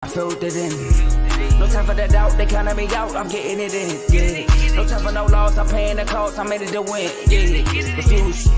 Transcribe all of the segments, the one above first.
I filled it in. No time for the doubt, they counted me out, I'm getting it in. Yeah. No time for no loss, I'm paying the cost, I'm in it to win. Yeah. Refuse.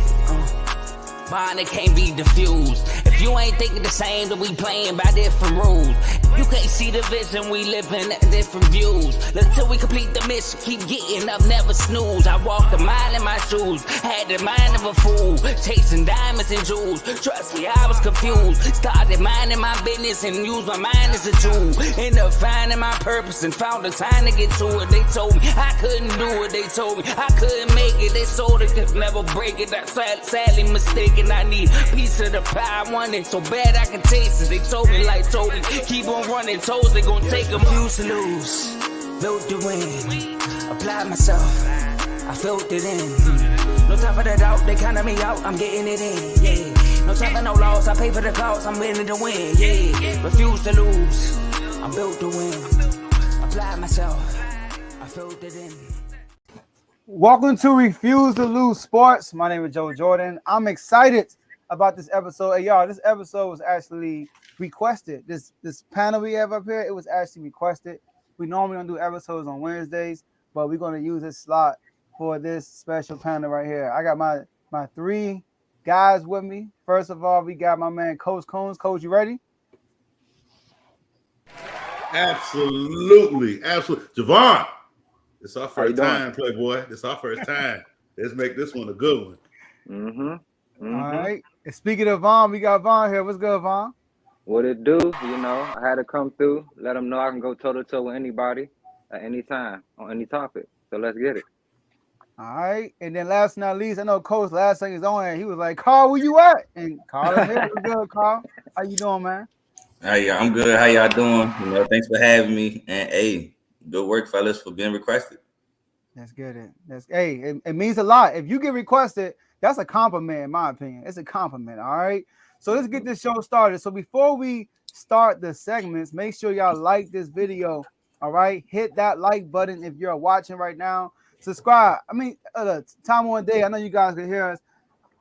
Mine, it can't be diffused. If you ain't thinking the same, then we playing by different rules. You can't see the vision, we living at different views. Until we complete the mission, keep getting up, never snooze. I walked a mile in my shoes, had the mind of a fool, chasing diamonds and jewels. Trust me, I was confused. Started minding my business and used my mind as a tool. Ended up finding my purpose and found the time to get to it. They told me I couldn't do it, they told me I couldn't make it. They sold it, could never break it. That's sadly mistaken. I need a piece of the pie, I want it so bad I can taste it. They told me like Toby, keep on running toes, they gon' take them. Used to lose, built to win, applied myself, I filled it in. No time for the doubt, they counted me out, I'm getting it in. Yeah. No time for no loss, I pay for the cost, I'm winning to win. Yeah. Refuse to lose, I'm built to win, applied myself, I filled it in. Welcome to Refuse to Lose Sports. My name is Joe Jordan. I'm excited about this episode. Hey, y'all, this episode was actually requested. This panel we have up here, it was actually requested. We normally don't do episodes on Wednesdays, but we're going to use this slot for this special panel right here. I got my three guys with me. First of all, we got my man, Coach Coons. Coach, you ready? Absolutely. Javon. It's our first time, Playboy. It's our first time. Let's make this one a good one. All right. And speaking of Vaughn, we got Vaughn here. What's good, Vaughn? What it do? You know, I had to come through, let them know I can go toe-to-toe with anybody at any time on any topic. So let's get it. All right. And then last but not least, I know Coach last thing he's on here, he was like, Carr, where you at? And Carl is here. What's good, Carl? How you doing, man? Hey, I'm good. How y'all doing? You know, thanks for having me. And hey, good work, fellas, for being requested. That's good. It means a lot. If you get requested, that's a compliment, in my opinion. It's a compliment. All right. So let's get this show started. So before we start the segments, make sure y'all like this video. All right. Hit that like button if you're watching right now. Subscribe. I mean, time one day. I know you guys can hear us.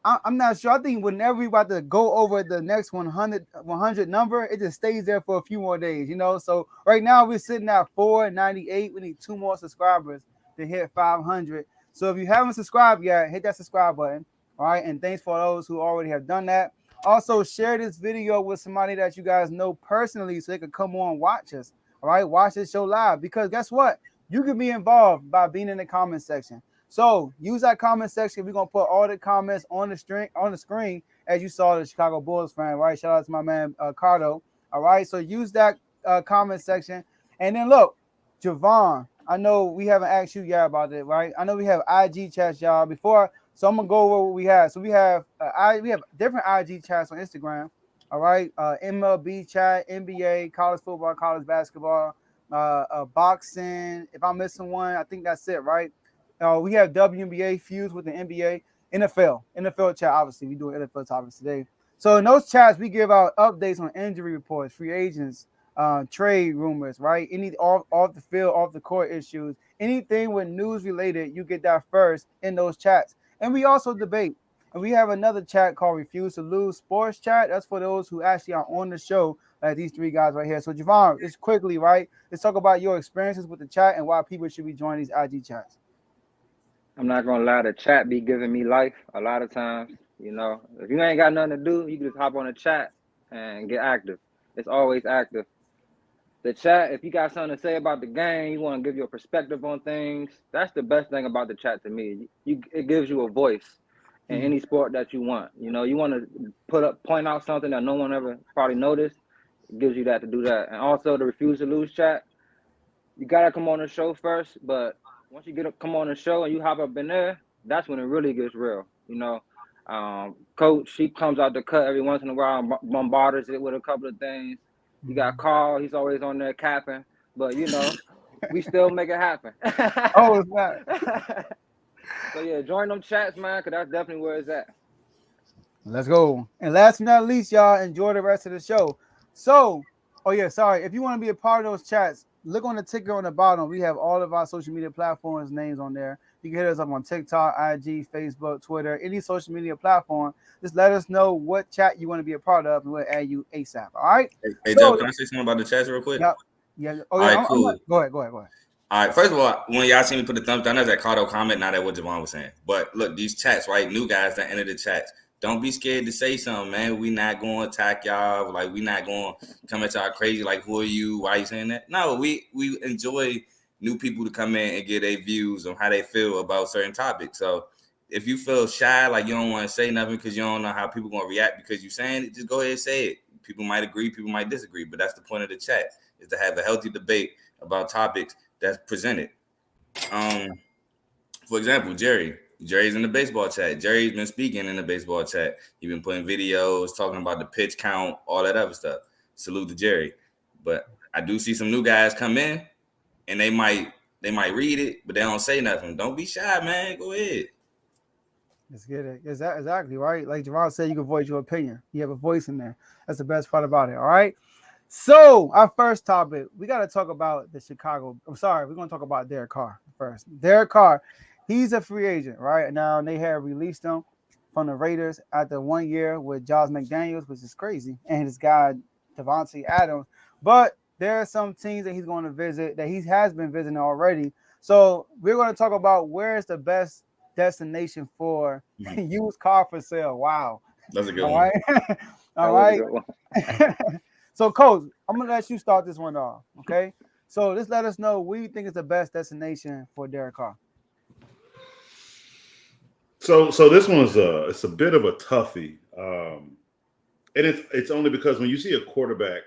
I'm not sure. I think whenever we about to go over the next 100 number, it just stays there for a few more days, you know. So right now we're sitting at 498. We need 2 more subscribers to hit 500. So if you haven't subscribed yet, hit that subscribe button. All right. And thanks for those who already have done that. Also, share this video with somebody that you guys know personally so they can come on and watch us. All right. Watch this show live, because guess what? You can be involved by being in the comment section. So use that comment section. We're gonna put all the comments on the screen as you saw the Chicago Bulls fan, right? Shout out to my man Carr. All right. So use that comment section. And then look, Javon, I know we haven't asked you yet about it, right? I know we have IG chats, y'all. So I'm gonna go over what we have. So we have different IG chats on Instagram. All right. MLB chat, NBA, college football, college basketball, boxing. If I'm missing one, I think that's it, right? We have WNBA fused with the NBA, NFL chat. Obviously, we do NFL topics today. So in those chats, we give out updates on injury reports, free agents, trade rumors, right? Any off the field, off the court issues, anything with news related, you get that first in those chats. And we also debate. And we have another chat called Refuse to Lose Sports Chat. That's for those who actually are on the show, like these three guys right here. So Javon, just quickly, right? Let's talk about your experiences with the chat and why people should be joining these IG chats. I'm not gonna lie, the chat be giving me life a lot of times. You know, if you ain't got nothing to do, you can just hop on the chat and get active. It's always active. The chat, if you got something to say about the game, you want to give your perspective on things, that's the best thing about the chat to me. It gives you a voice in any sport that you want. You know, you want to point out something that no one ever probably noticed. It gives you that to do that. And also the Refuse to Lose chat, you gotta come on the show first, but once you come on the show and you hop up in there, that's when it really gets real. You know, Coach, he comes out the cut every once in a while and bombards it with a couple of things. You got Carl, he's always on there capping, but you know, we still make it happen. Oh, it's not. So yeah, join them chats, man, because that's definitely where it's at. Let's go. And last but not least, y'all, enjoy the rest of the show. So, if you want to be a part of those chats, look on the ticker on the bottom. We have all of our social media platforms names on there. You can hit us up on TikTok, IG, Facebook, Twitter, any social media platform. Just let us know what chat you want to be a part of, and we'll add you ASAP. All right. Hey, So, Joe, can I say something about the chats real quick? yeah, yeah. Oh All yeah. right, cool. Go ahead. All right, first of all, when y'all see me put the thumbs down, that's that Cardo comment, not that what Javon was saying. But look, these chats, right? New guys that enter the chats. Don't be scared to say something, man. We not going to attack y'all. Like, we not going to come at y'all crazy. Like, who are you? Why are you saying that? No, we enjoy new people to come in and get their views on how they feel about certain topics. So if you feel shy, like you don't want to say nothing because you don't know how people going to react because you're saying it, just go ahead and say it. People might agree, people might disagree, but that's the point of the chat, is to have a healthy debate about topics that's presented. For example, Jerry's in the baseball chat. Jerry's been speaking in the baseball chat. He's been putting videos, talking about the pitch count, all that other stuff. Salute to Jerry. But I do see some new guys come in, and they might read it, but they don't say nothing. Don't be shy, man. Go ahead. Let's get it. Exactly, right? Like Javon said, you can voice your opinion. You have a voice in there. That's the best part about it, all right? So, our first topic, we got to talk about the Chicago. I'm sorry, we're going to talk about Derek Carr first. Derek Carr, he's a free agent, right? Now, they have released him from the Raiders after 1 year with Josh McDaniels, which is crazy, and his guy, Devontae Adams. But there are some teams that he's going to visit that he has been visiting already. So, we're going to talk about where is the best destination for used car for sale. Wow. That's a good All one. right. All right. So, Coach, I'm going to let you start this one off, okay? So, just let us know what you think is the best destination for Derek Carr. So this one's it's a bit of a toughie, and it's only because when you see a quarterback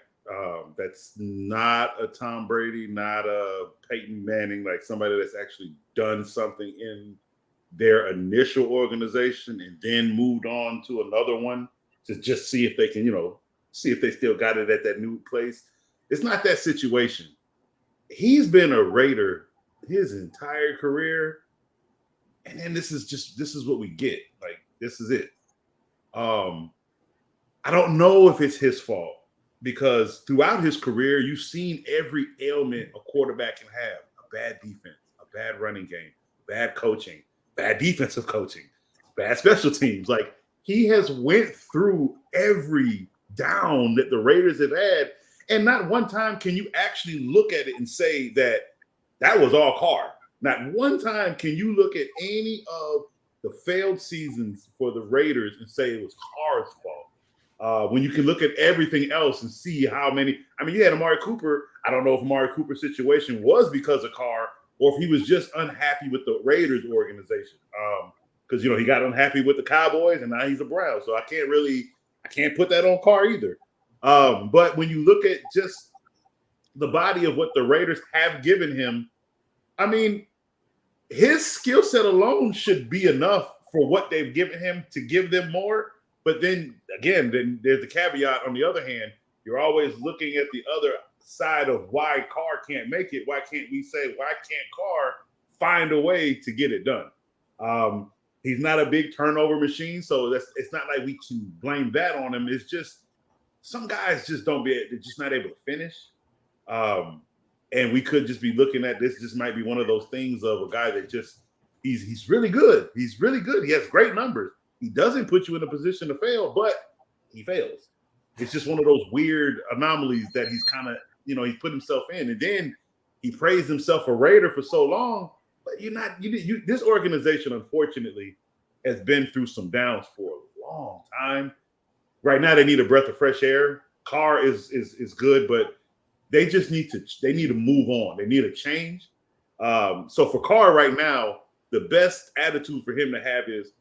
that's not a Tom Brady, not a Peyton Manning, like somebody that's actually done something in their initial organization and then moved on to another one to just see if they can, see if they still got it at that new place. It's not that situation. He's been a Raider his entire career. And then this is what we get. Like, this is it. I don't know if it's his fault, because throughout his career, you've seen every ailment a quarterback can have: a bad defense, a bad running game, bad coaching, bad defensive coaching, bad special teams. Like, he has went through every down that the Raiders have had. And not one time can you actually look at it and say that was all Carr. Not one time can you look at any of the failed seasons for the Raiders and say it was Carr's fault. When you can look at everything else and see how many. I mean, you had Amari Cooper. I don't know if Amari Cooper's situation was because of Carr or if he was just unhappy with the Raiders organization. Because, he got unhappy with the Cowboys and now he's a Brown. So I can't put that on Carr either. But when you look at just the body of what the Raiders have given him, I mean, his skill set alone should be enough for what they've given him to give them more. But then again, there's the caveat. On the other hand, you're always looking at the other side of why Carr can't make it. Why can't we say, why can't Carr find a way to get it done? He's not a big turnover machine, so it's not like we can blame that on him. It's just some guys just they're just not able to finish. And we could just be looking at this. Just might be one of those things of a guy that just he's really good. He's really good. He has great numbers. He doesn't put you in a position to fail, but he fails. It's just one of those weird anomalies that he's kind of, he's put himself in. And then he praised himself a Raider for so long, but this organization, unfortunately, has been through some downs for a long time. Right now, they need a breath of fresh air. Carr is good, but they just need to move on. They need a change. So for Carr right now, the best attitude for him to have is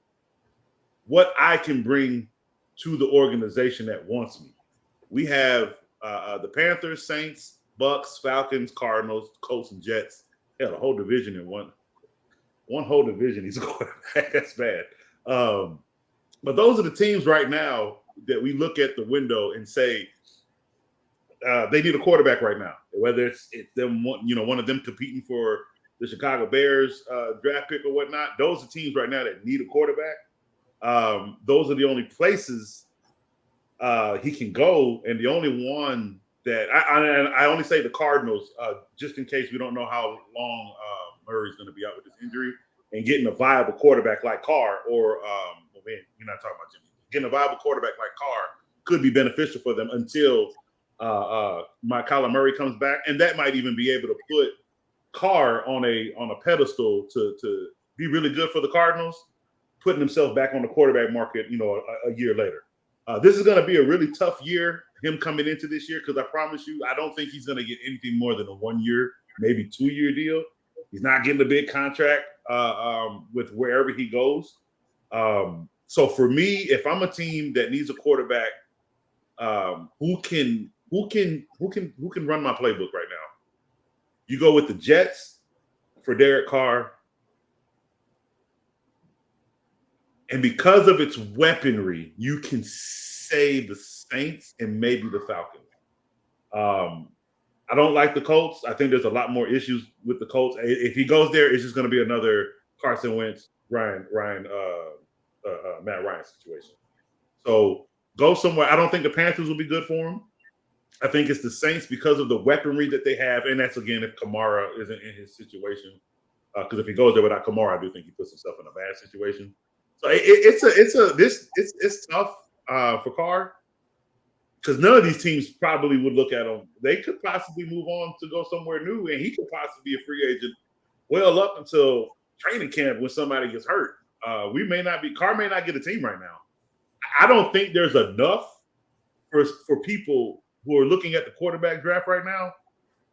what I can bring to the organization that wants me. We have the Panthers, Saints, Bucks, Falcons, Cardinals, Colts, and Jets. Hell, a whole division in one whole division. He's going. That's bad. But those are the teams right now that we look at the window and say they need a quarterback right now. Whether it's them, one of them competing for the Chicago Bears draft pick or whatnot. Those are teams right now that need a quarterback. Those are the only places he can go, and the only one that I only say the Cardinals, just in case we don't know how long Murray's going to be out with this injury. and getting a viable quarterback like Carr, or man, you're not talking about Jimmy. Getting a viable quarterback like Carr could be beneficial for them until Kyler Murray comes back, and that might even be able to put Carr on a pedestal to be really good for the Cardinals, putting himself back on the quarterback market, a year later. This is going to be a really tough year, him coming into this year, because I promise you, I don't think he's going to get anything more than a 1 year, maybe 2 year deal. He's not getting a big contract with wherever he goes. So for me, if I'm a team that needs a quarterback who can run my playbook right now, you go with the Jets for Derek Carr. And because of its weaponry, you can say the Saints and maybe the Falcons. I don't like the Colts. I think there's a lot more issues with the Colts. If he goes there, it's just going to be another Carson Wentz, Matt Ryan situation. So go somewhere. I don't think the Panthers will be good for him. I think it's the Saints because of the weaponry that they have, and that's again if Kamara isn't in his situation. Because if he goes there without Kamara, I do think he puts himself in a bad situation. So it's tough for Carr, because none of these teams probably would look at him. They could possibly move on to go somewhere new, and he could possibly be a free agent well up until training camp when somebody gets hurt. Carr may not get a team right now. I don't think there's enough for people who are looking at the quarterback draft right now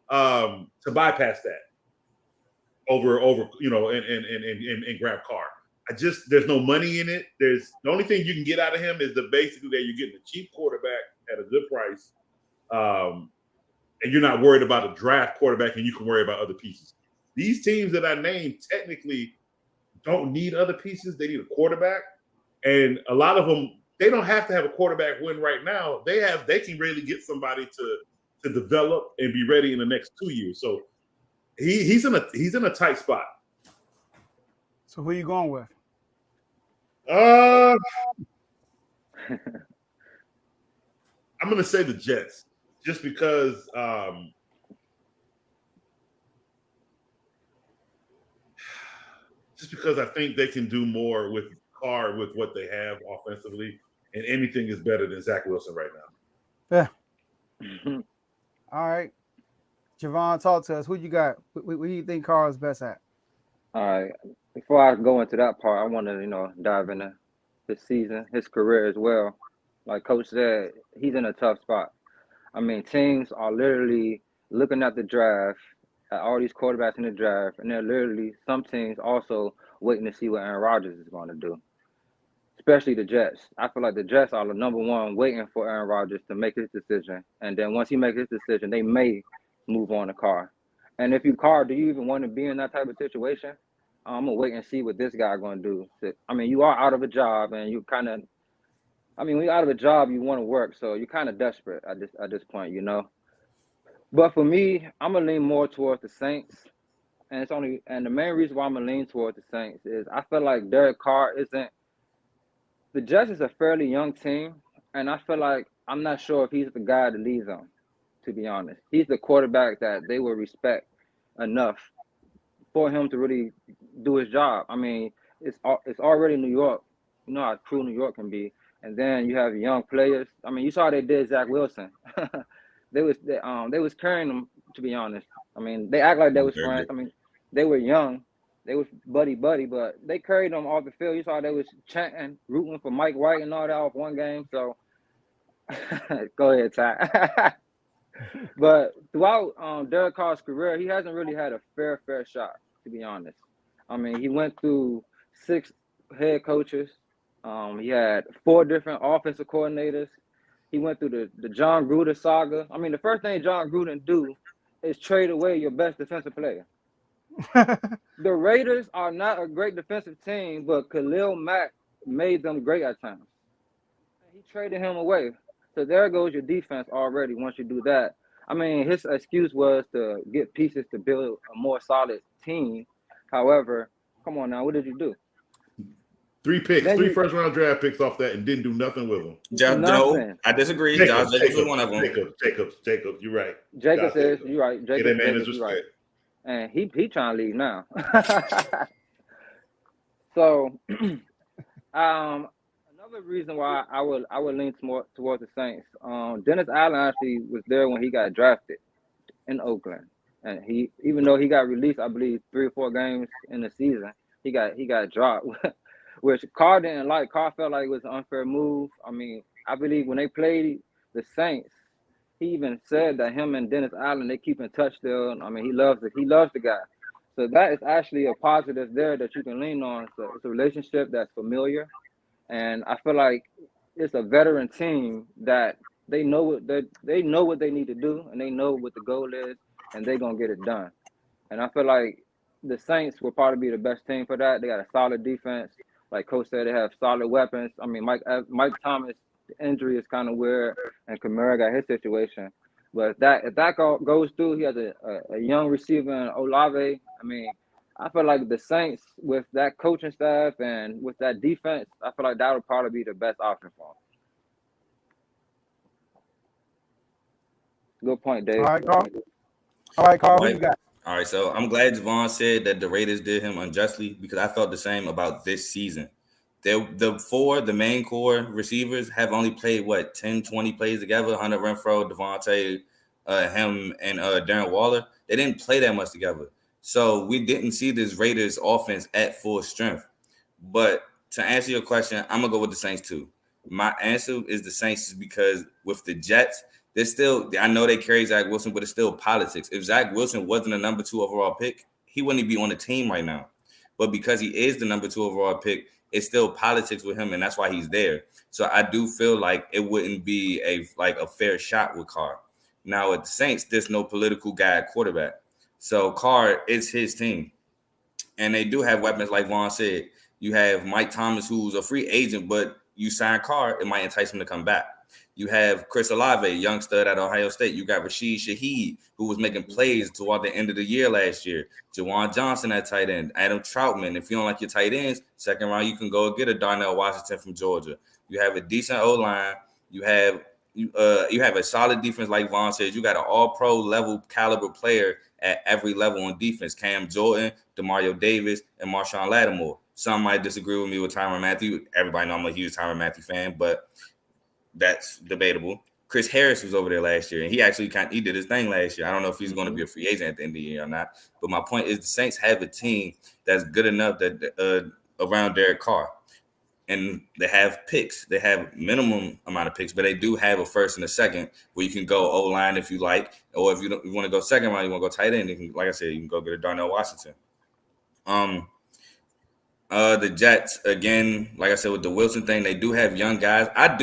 to bypass that over and grab Carr. There's no money in it. The only thing you can get out of him is basically that you're getting a cheap quarterback at a good price, and you're not worried about a draft quarterback, and you can worry about other pieces. These teams that I named technically don't need other pieces. They need a quarterback, and a lot of them, they don't have to have a quarterback win right now. They can really get somebody to develop and be ready in the next 2 years. So he's in a tight spot. So who are you going with? I'm going to say the Jets, just because I think they can do more with Carr with what they have offensively, and anything is better than Zach Wilson right now. Yeah. All right. Javon, talk to us. Who you got? What do you think Carr is best at? All right. Before I go into that part, I want to, dive into his season, his career as well. Like Coach said, he's in a tough spot. I mean, teams are literally looking at the draft, at all these quarterbacks in the draft, and they're literally, some teams also waiting to see what Aaron Rodgers is going to do, especially the Jets. I feel like the Jets are the number one waiting for Aaron Rodgers to make his decision. And then once he makes his decision, they may move on to Carr. And if you Carr, do you even want to be in that type of situation? I'm going to wait and see what this guy going to do. I mean, you are out of a job, and you kind of, when you're out of a job, you want to work. So you're kind of desperate at this point, But for me, I'm going to lean more towards the Saints. And the main reason why I'm going to lean towards the Saints is I feel like Derek Carr the Jets is a fairly young team. And I feel like I'm not sure if he's the guy to lead them, to be honest. He's the quarterback that they will respect enough for him to really do his job. I mean, it's already New York. You know how true New York can be. And then you have young players. I mean, you saw how they did Zach Wilson. They was carrying him, to be honest. I mean, they act like they was friends. I mean, they were young. They was buddy, but they carried them off the field. You saw they was chanting, rooting for Mike White and all that off one game. So go ahead, Ty. But throughout Derek Carr's career, he hasn't really had a fair shot, to be honest. I mean, he went through 6 head coaches. He had 4 different offensive coordinators. He went through the John Gruden saga. I mean, the first thing John Gruden do is trade away your best defensive player. The Raiders are not a great defensive team, but Khalil Mack made them great at times. He traded him away. So there goes your defense already once you do that. I mean, his excuse was to get pieces to build a more solid team. However, come on now, what did you do? 3 picks, 3 first-round draft picks off that, and didn't do nothing with them. No, I disagree. Jacobs was one of them. Jacobs, you're right. Jacobs says, you're right. Jacobs, man is right. And he trying to leave now. So, another reason why I would lean more towards the Saints. Dennis Allen actually was there when he got drafted in Oakland, and he, even though he got released, I believe 3 or 4 games in the season, he got dropped, which Carr didn't like. Carr felt like it was an unfair move. I mean, I believe when they played the Saints, he even said that him and Dennis Allen, they keep in touch still. I mean, he loves the guy. So that is actually a positive there that you can lean on. So it's a relationship that's familiar, and I feel like it's a veteran team that they know what they need to do, and they know what the goal is, and they're gonna get it done. And I feel like the Saints will probably be the best team for that. They got a solid defense, like Coach said. They have solid weapons. I mean, Mike Thomas' injury is kind of weird, and Kamara got his situation. But if that goes through, he has a young receiver in Olave. I mean, I feel like the Saints, with that coaching staff and with that defense, I feel like that would probably be the best option for him. Good point, Dave. All right, Carl. Who you got? All right, so I'm glad Javon said that the Raiders did him unjustly, because I felt the same about this season. The main core receivers have only played, 10, 20 plays together. Hunter Renfrow, Devontae, him, and Darren Waller. They didn't play that much together. So we didn't see this Raiders offense at full strength. But to answer your question, I'm going to go with the Saints too. My answer is the Saints because with the Jets, there's still, I know they carry Zach Wilson, but it's still politics. If Zach Wilson wasn't a number 2 overall pick, he wouldn't be on the team right now. But because he is the number 2 overall pick, it's still politics with him, and that's why he's there. So I do feel like it wouldn't be a fair shot with Carr. Now at the Saints, there's no political guy at quarterback. So Carr is his team. And they do have weapons, like Vaughn said. You have Mike Thomas, who's a free agent, but you sign Carr, it might entice him to come back. You have Chris Olave, young stud at Ohio State. You got Rashid Shaheed, who was making plays toward the end of the year last year. Jawan Johnson at tight end. Adam Troutman. If you don't like your tight ends, second round, you can go get a Darnell Washington from Georgia. You have a decent O-line. You have a solid defense, like Vaughn says. You got an all-pro level caliber player at every level on defense. Cam Jordan, Demario Davis, and Marshawn Lattimore. Some might disagree with me with Tyrann Mathieu. Everybody know I'm a huge Tyrann Mathieu fan, but that's debatable. Chris Harris was over there last year, and he actually he did his thing last year. I don't know if he's going to be a free agent at the end of the year or not. But my point is, the Saints have a team that's good enough that around Derek Carr, and they have picks. They have minimum amount of picks, but they do have a first and a second where you can go O-line if you like, or if you want to go second round, you want to go tight end. You can, like I said, you can go get a Darnell Washington. The Jets, again, like I said, with the Wilson thing, they do have young guys. I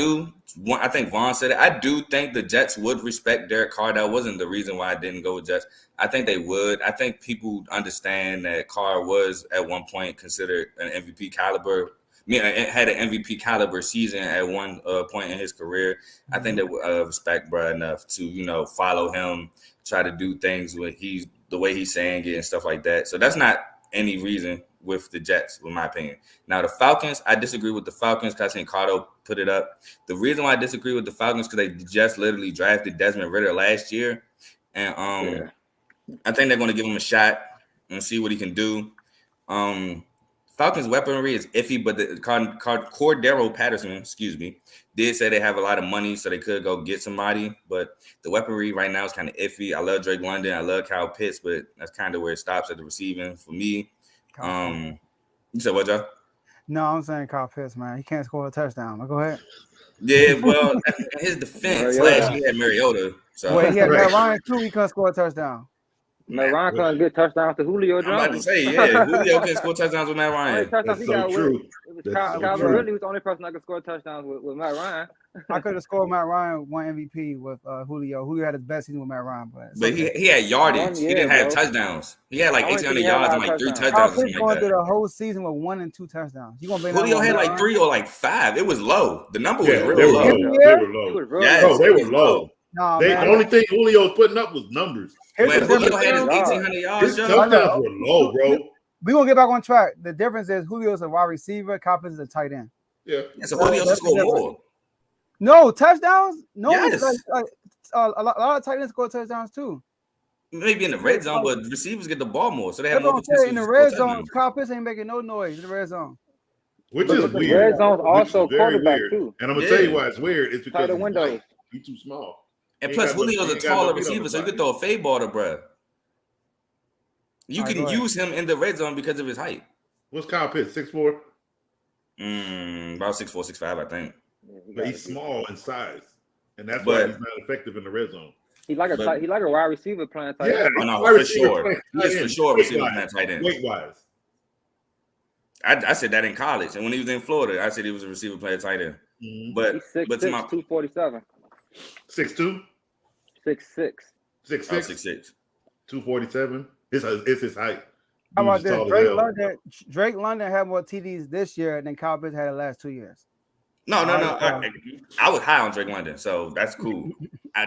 think Vaughn said it. I do think the Jets would respect Derek Carr. That wasn't the reason why I didn't go with Jets. I think they would. I think people understand that Carr was at one point considered an MVP caliber. It had an MVP caliber season at one point in his career. I think they would respect Brad enough to, follow him, try to do things the way he's saying it and stuff like that. So that's not any reason with the Jets, in my opinion. Now, the Falcons, I disagree with the Falcons because I think Cardo put it up. The reason why I disagree with the Falcons because they just literally drafted Desmond Ridder last year. And I think they're going to give him a shot and see what he can do. Falcons' weaponry is iffy, but the Cordero Patterson, did say they have a lot of money, so they could go get somebody. But the weaponry right now is kind of iffy. I love Drake London. I love Kyle Pitts, but that's kind of where it stops at the receiving for me. You said what, Joe? No, I'm saying Kyle Pitts, man. He can't score a touchdown. Go ahead. Yeah, well, his defense last year had Mariota. So. Well, he had Matt Ryan too. He couldn't score a touchdown. Matt Ryan couldn't get touchdowns to Julio Jones. I'm about to say, Julio can score touchdowns with Matt Ryan. That's so true. It was Calvin Ridley was the only person that could score touchdowns with Matt Ryan. I could have scored Matt Ryan one MVP with Julio. Julio had his best season with Matt Ryan, but he had yardage. He didn't have touchdowns. He had like 1,800 yards and like 3 touchdowns. He's going through the whole season with 1 and 2 touchdowns. Julio had like 3 or like 5. It was low. The number was really low. They were low. Yes, they were low. No, the only thing Julio was putting up was numbers. When Julio had his 1,800 yards, his touchdowns were low, bro. We're going to get back on track. The difference is Julio's a wide receiver. Kyle Pitts is a tight end. Yeah. So Julio scored more. No, touchdowns? No. Yes. A lot of tight ends score touchdowns too. maybe in the red zone, but receivers get the ball more, so they have That's more what I'm saying. potential In the to score red zone, touchdowns. Kyle Pitts ain't making no noise in the red zone. Which But is the weird. red zone's Which is also very quarterback weird. too. And I'm gonna tell you Yeah. why it's weird. It's because Tighter he's windows. light. He's too small. And He plus, ain't got no- Julio's he a ain't got no taller meat on receiver, his so you body. could throw a fade ball to bruh. You All right, can go ahead. use him in the red zone because of his height. What's Kyle Pitts? 6'4"? About 6'4", 6'5", I think. Yeah, he But gotta he's be. small in size. And that's But- why he's not effective in the red zone. He like a wide receiver playing tight Yeah, end. Oh, no, wide for receiver sure. playing He tight is for end. sure a receiver Weight-wise. playing tight end. Weight-wise. I said that in college, and when he was in Florida, I said he was a receiver playing tight end. Mhm. But He's 6'6", but to my 247. 6'2", 6'6". 6'6", 6'6". 247. It's his height. How about Dude's this? tall as Drake hell. London had more TDs this year than Kyle Pitts had the last 2 years. No. Alright, I was high on Drake London, so that's cool.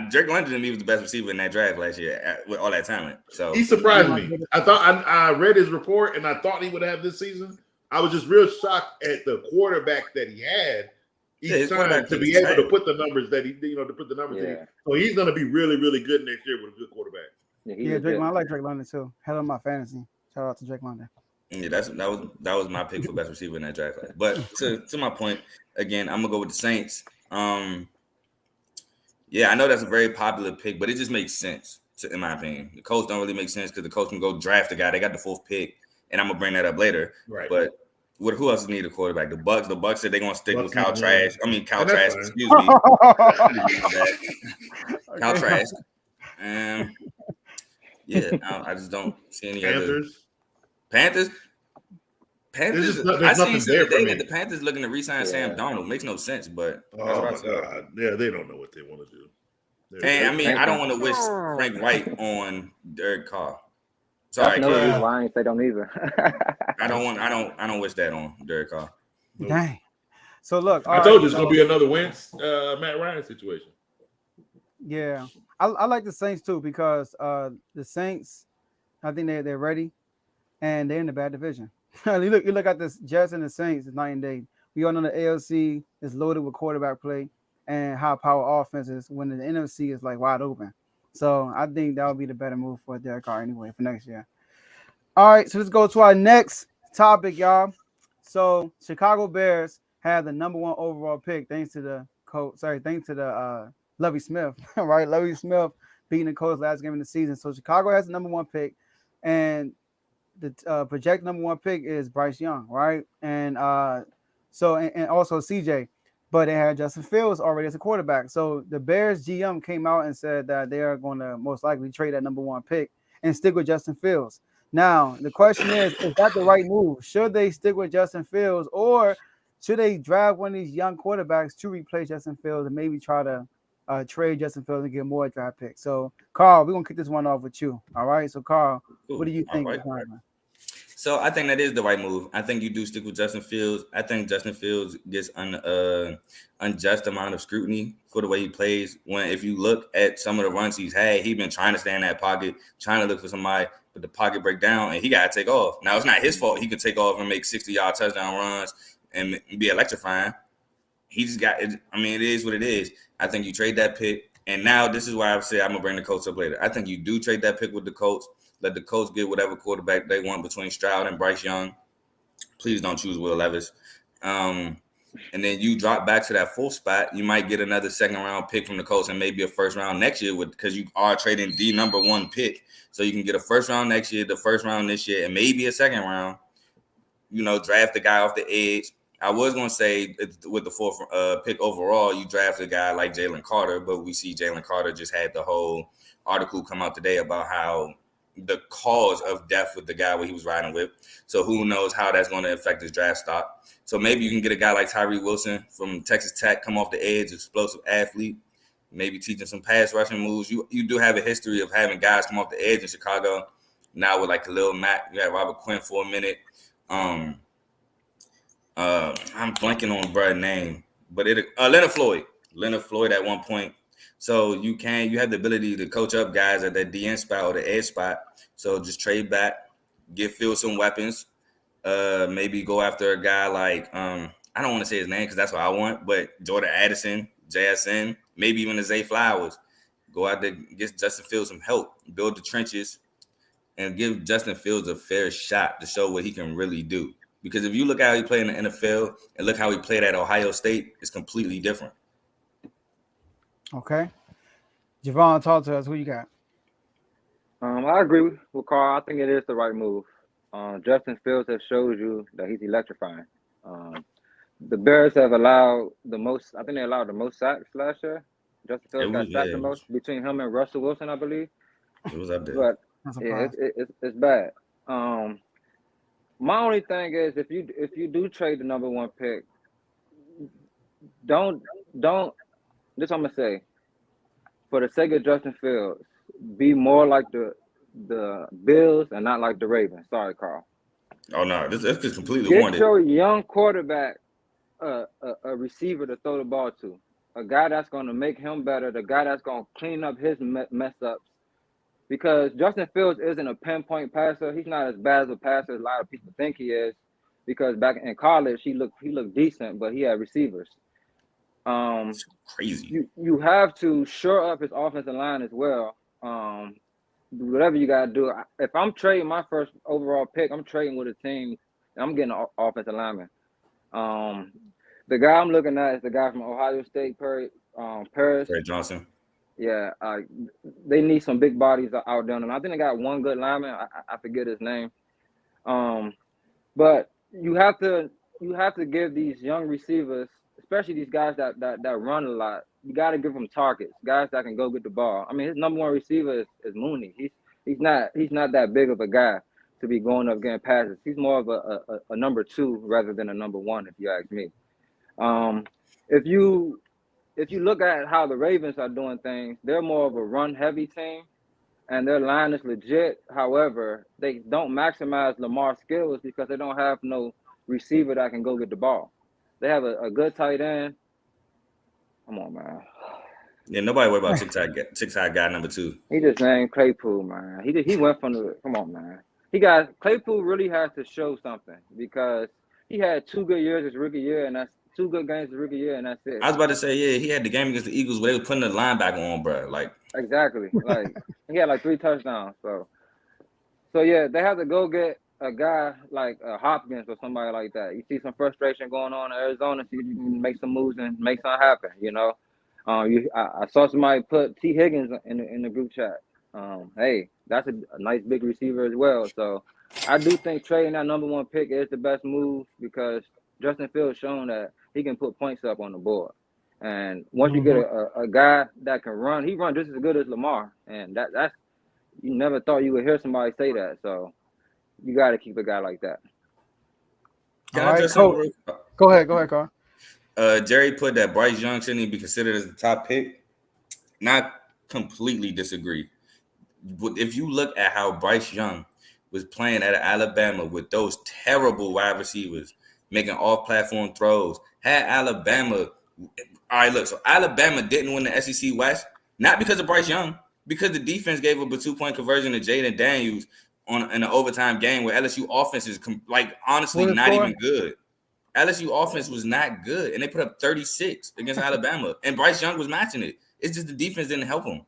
Drake London to me was the best receiver in that draft last year with all that talent. So He surprised me. I thought I read his report and I thought he would have this season. I was just real shocked at the quarterback that he had each his time quarterback to was be able to trash. put the numbers that he, to put the numbers that he. Yeah. So he's going to be really, really good next year with a good quarterback. Yeah, Yeah, Drake London. I like Drake London too. Hell of my fantasy. Shout out to Drake London. yeah, that was my pick for best receiver in that draft class. But to my point, again, I'm gonna go with the Saints. Yeah, I know that's a very popular pick, but it just makes sense in my opinion. The Colts don't really make sense because the Colts can go draft a guy. They got the 4th pick, and I'm gonna bring that up later. Right. But who else need a quarterback? The Bucks said they're gonna stick with Kyle Bucks need Trask. one. I mean Kyle And that's Trask, fine. excuse me. Kyle Trask. Yeah, I just don't see any other Panthers. There's I see nothing there for today me. that the Panthers looking to re-sign Sam Darnold. Makes no sense, but that's Oh what I my saw. God! Yeah, they don't know what they want to do. And I mean, I don't want to wish Frank Wright on Derek Carr. That's Sorry, no Carr. reason why I ain't say don't either. I don't wish that on Derek Carr. Dang. So look, I told you it's gonna be another Wentz, Matt Ryan situation. Yeah, I like the Saints too because the Saints, I think they're ready, and they're in a bad division. you look at this Jets and the Saints. It's night and day. We all know the AFC is loaded with quarterback play and high power offenses. When the NFC is like wide open, so I think that would be the better move for Derek Carr anyway for next year. All right, so let's go to our next topic, y'all. So Chicago Bears had the #1 overall pick thanks to the Lovie Smith, right? Lovie Smith beating the Colts last game of the season. So Chicago has the #1 pick, and the projected #1 pick is Bryce Young, right? And also CJ, but they had Justin Fields already as a quarterback. So the Bears GM came out and said that they are going to most likely trade that #1 pick and stick with Justin Fields. Now the question is that the right move? Should they stick with Justin Fields, or should they draft one of these young quarterbacks to replace Justin Fields and maybe try to trade Justin Fields and get more draft picks? So, Carl, we're gonna kick this one off with you. All right. So, Carl, what do you think? Right. So I think that is the right move. I think you do stick with Justin Fields. I think Justin Fields gets an unjust amount of scrutiny for the way he plays. If you look at some of the runs he's had, he's been trying to stay in that pocket, trying to look for somebody, but the pocket break down and he got to take off. Now, it's not his fault. He can take off and make 60-yard touchdown runs and be electrifying. He just got it. I mean, it is what it is. I think you trade that pick. And now this is why I say I'm going to bring the Colts up later. I think you do trade that pick with the Colts. Let the Colts get whatever quarterback they want between Stroud and Bryce Young. Please don't choose Will Levis. And then you drop back to that 4th spot. You might get another 2nd-round pick from the Colts and maybe a 1st round next year because you are trading the #1 pick. So you can get a 1st round next year, the 1st round this year, and maybe a 2nd round. Draft the guy off the edge. I was going to say with the 4th pick overall, you draft a guy like Jalen Carter, but we see Jalen Carter just had the whole article come out today about how the cause of death with the guy where he was riding with. So who knows how that's going to affect his draft stock. So maybe you can get a guy like Tyree Wilson from Texas Tech, come off the edge, explosive athlete, maybe teaching some pass rushing moves. You do have a history of having guys come off the edge in Chicago. Now with like Khalil Mack, you had Robert Quinn for a minute. I'm blanking on Brad's name, but Leonard Floyd at one point. So you have the ability to coach up guys at that DN spot or the edge spot. So just trade back, give Phil some weapons. Maybe go after a guy like I don't want to say his name because that's what I want, but Jordan Addison, JSN, maybe even the Zay Flowers. Go out there, get Justin Fields some help, build the trenches, and give Justin Fields a fair shot to show what he can really do. Because if you look at how he played in the NFL and look how he played at Ohio State, it's completely different. Okay. Javon, talk to us. Who you got? I agree with Carl. I think it is the right move. Justin Fields has showed you that he's electrifying. The Bears have allowed the most. I think they allowed the most sacks last year. Justin Fields got sacked the most between him and Russell Wilson, I believe. It was up there. But yeah, it's bad. My only thing is if you do trade the number 1 pick, don't. This what I'm gonna say. For the sake of Justin Fields, be more like the Bills and not like the Ravens. Sorry, Carl. Oh no, this is completely Get warranted. your young quarterback a receiver to throw the ball to, a guy that's going to make him better, the guy that's going to clean up his mess ups. Because Justin Fields isn't a pinpoint passer. He's not as bad as a passer as a lot of people think he is. Because back in college, he looked decent, but he had receivers. It's crazy. You have to shore up his offensive line as well. Whatever you gotta do. If I'm trading my first overall pick, I'm trading with a team. I'm getting an offensive lineman. The guy I'm looking at is the guy from Ohio State, Paris. Perry Johnson. Yeah, they need some big bodies out there. And I think they got one good lineman. I forget his name. But you have to give these young receivers, especially these guys that run a lot, you got to give them targets, guys that can go get the ball. I mean, his number 1 receiver is Mooney. He's not that big of a guy to be going up getting passes. He's more of a number 2 rather than a number 1, if you ask me. If you look at how the Ravens are doing things, they're more of a run-heavy team, and their line is legit. However, they don't maximize Lamar's skills because they don't have no receiver that can go get the ball. They have a good tight end. Come on, man. Yeah, nobody worry about TikTok guy number 2. He just named Claypool, man. He went from the. Come on, man. Claypool really has to show something because he had 2 good years his rookie year, and that's 2 good games his rookie year, and that's it. I was about to say, yeah, he had the game against the Eagles where they were putting the linebacker on, bro. Like exactly, like he had like 3 touchdowns. So yeah, they have to go get a guy like Hopkins or somebody like that. You see some frustration going on in Arizona, see if you can make some moves and make something happen. You know, I saw somebody put T. Higgins in the group chat. Hey, that's a nice big receiver as well. So I do think trading that number 1 pick is the best move because Justin Fields shown that he can put points up on the board. And once you get a guy that can run, he runs just as good as Lamar. And that's you never thought you would hear somebody say that. So you got to keep a guy like that. All right, Coach. Go ahead, Carl. Jerry put that Bryce Young shouldn't even be considered as the top pick. Not completely disagree. But if you look at how Bryce Young was playing at Alabama with those terrible wide receivers, making off-platform throws, had Alabama. All right, look. So Alabama didn't win the SEC West not because of Bryce Young, because the defense gave up a 2-point conversion to Jaden Daniels in an overtime game where LSU offense is honestly not even good. LSU offense was not good, and they put up 36 against Alabama, and Bryce Young was matching it. It's just the defense didn't help him.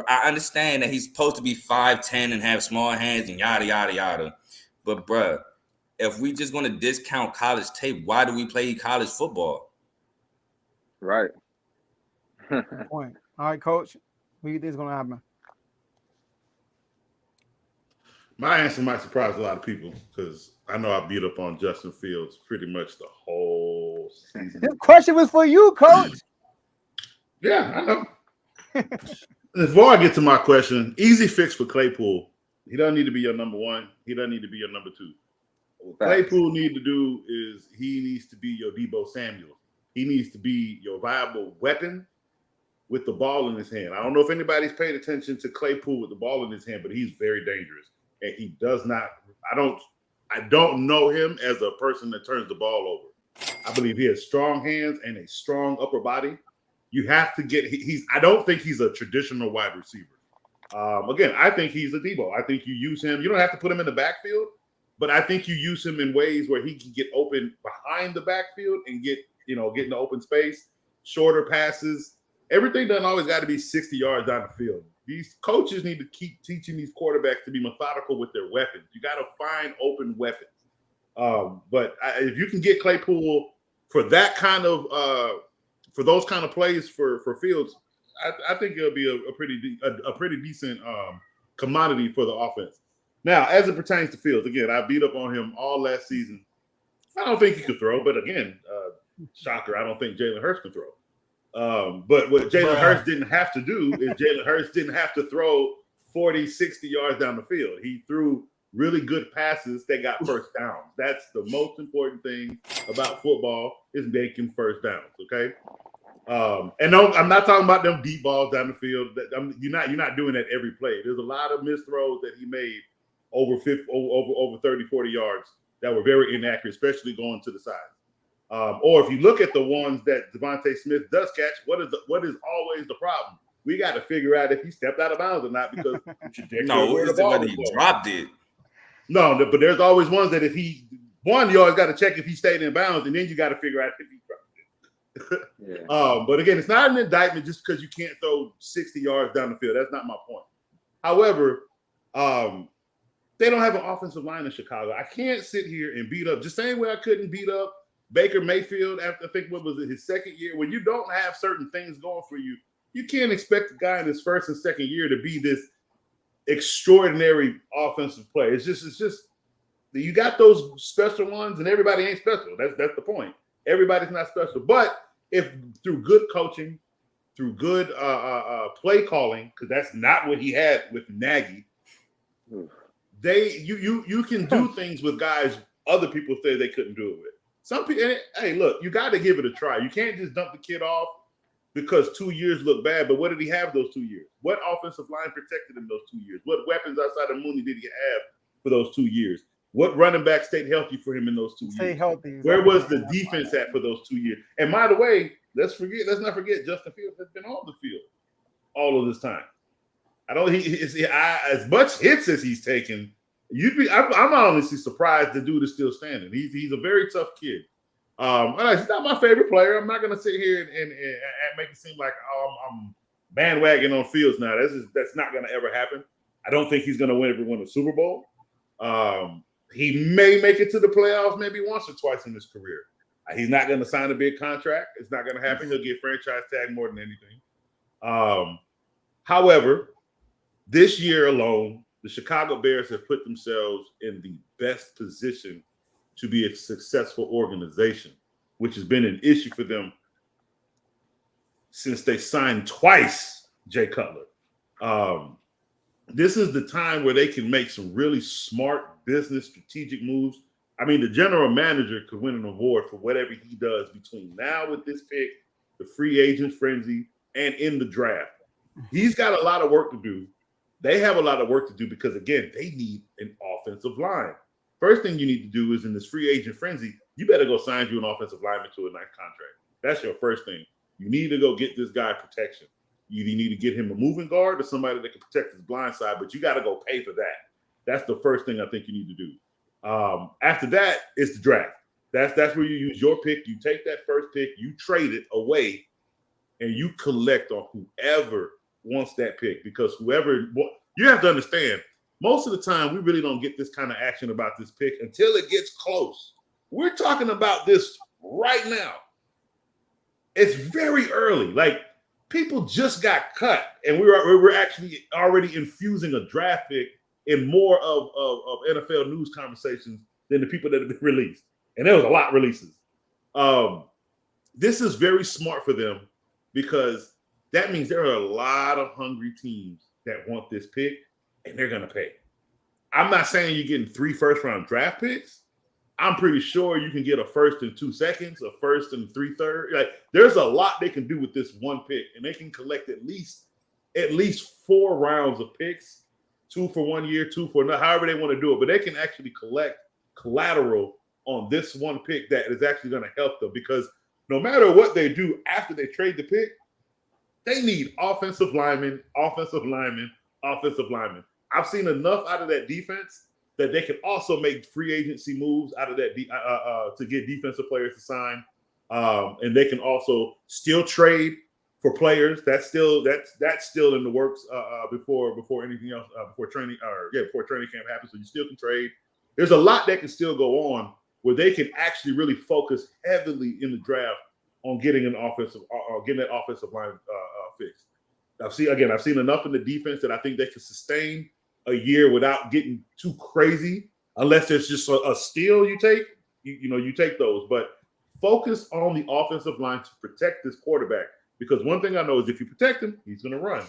I understand that he's supposed to be 5'10" and have small hands and yada, yada, yada. But, bruh, if we just going to discount college tape, why do we play college football? Right. Good point. All right, Coach. What do you think is going to happen? My answer might surprise a lot of people because I know I beat up on Justin Fields pretty much the whole season. This question was for you, Coach. Yeah, I know. Before I get to my question, easy fix for Claypool. He doesn't need to be your number 1. He doesn't need to be your number 2. What Claypool need to do is he needs to be your Deebo Samuel. He needs to be your viable weapon with the ball in his hand. I don't know if anybody's paid attention to Claypool with the ball in his hand, but he's very dangerous. And he does not – I don't know him as a person that turns the ball over. I believe he has strong hands and a strong upper body. You have to get – I don't think he's a traditional wide receiver. Again, I think he's a Deebo. I think you use him. You don't have to put him in the backfield, but I think you use him in ways where he can get open behind the backfield and get in the open space, shorter passes. everything doesn't always got to be 60 yards down the field. These coaches need to keep teaching these quarterbacks to be methodical with their weapons. You got to find open weapons. But if you can get Claypool for that kind of for those kind of plays for Fields, I think it'll be a pretty decent commodity for the offense. Now, as it pertains to Fields, again, I beat up on him all last season. I don't think he could throw, but again, shocker, I don't think Jalen Hurts can throw. But what Jalen Hurts didn't have to do is Jalen Hurts didn't have to throw 40, 60 yards down the field. He threw really good passes that got first downs. That's the most important thing about football is making first downs, okay? And no, I'm not talking about them deep balls down the field. You're not doing that every play. There's a lot of missed throws that he made over 30, 40 yards that were very inaccurate, especially going to the side. Or if you look at the ones that Devontae Smith does catch, what is always the problem? We got to figure out if he stepped out of bounds or not because no, it's whether he dropped it. No, but there's always ones that you always got to check if he stayed in bounds, and then you got to figure out if he dropped it. Yeah. But again, it's not an indictment just because you can't throw 60 yards down the field. That's not my point. However, they don't have an offensive line in Chicago. I can't sit here and beat up just same way I couldn't beat up Baker Mayfield after I think what was it, his second year. When you don't have certain things going for you, you can't expect a guy in his first and second year to be this extraordinary offensive player. It's just you got those special ones, and everybody ain't special. That's the point. Everybody's not special. But if through good coaching, through good play calling, because that's not what he had with Nagy, you can do things with guys other people say they couldn't do it with. Some people, hey, look, you got to give it a try. You can't just dump the kid off because 2 years look bad. But what did he have those 2 years? What offensive line protected him those 2 years? What weapons outside of Mooney did he have for those 2 years? What running back stayed healthy for him in those 2 years? Stay healthy. Where was the defense at for those 2 years? And by the way, let's not forget Justin Fields has been on the field all of this time. As much hits as he's taken. I'm honestly surprised the dude is still standing. He's a very tough kid. He's not my favorite player. I'm not going to sit here and make it seem like I'm bandwagon on Fields now. That's not going to ever happen. I don't think he's going to win a Super Bowl. He may make it to the playoffs maybe once or twice in his career. He's not going to sign a big contract. It's not going to happen. He'll get franchise tag more than anything. However, this year alone, the Chicago Bears have put themselves in the best position to be a successful organization, which has been an issue for them since they signed twice Jay Cutler. This is the time where they can make some really smart business strategic moves. I mean, the general manager could win an award for whatever he does between now with this pick, the free agent frenzy, and in the draft. He's got a lot of work to do. They have a lot of work to do because, again, they need an offensive line. First thing you need to do is in this free agent frenzy, you better go sign you an offensive lineman to a nice contract. That's your first thing. You need to go get this guy protection. You need to get him a moving guard or somebody that can protect his blind side, but you got to go pay for that. That's the first thing I think you need to do. After that, it's the draft. That's where you use your pick. You take that first pick, you trade it away, and you collect on whoever wants that pick, because you have to understand, most of the time we really don't get this kind of action about this pick until it gets close. We're talking about this right now. It's very early. Like, people just got cut, and we're actually already infusing a draft pick in more of NFL news conversations than the people that have been released. And there was a lot releases. This is very smart for them because that means there are a lot of hungry teams that want this pick, and they're going to pay. I'm not saying you're getting 3 first-round draft picks. I'm pretty sure you can get a first and 2 seconds, a first and 3/3. Like, there's a lot they can do with this one pick, and they can collect at least 4 rounds of picks, 2 for 1 year, 2 for another, however they want to do it. But they can actually collect collateral on this one pick that is actually going to help them, because no matter what they do after they trade the pick, they need offensive linemen. I've seen enough out of that defense that they can also make free agency moves out of that to get defensive players to sign. And they can also still trade for players. That's still in the works before anything else before training camp happens. So you still can trade. There's a lot that can still go on where they can actually really focus heavily in the draft on getting an offensive getting that offensive line fixed. I've seen enough in the defense that I think they can sustain a year without getting too crazy, unless there's just a steal you take. You take those, but focus on the offensive line to protect this quarterback. Because one thing I know is if you protect him, he's going to run.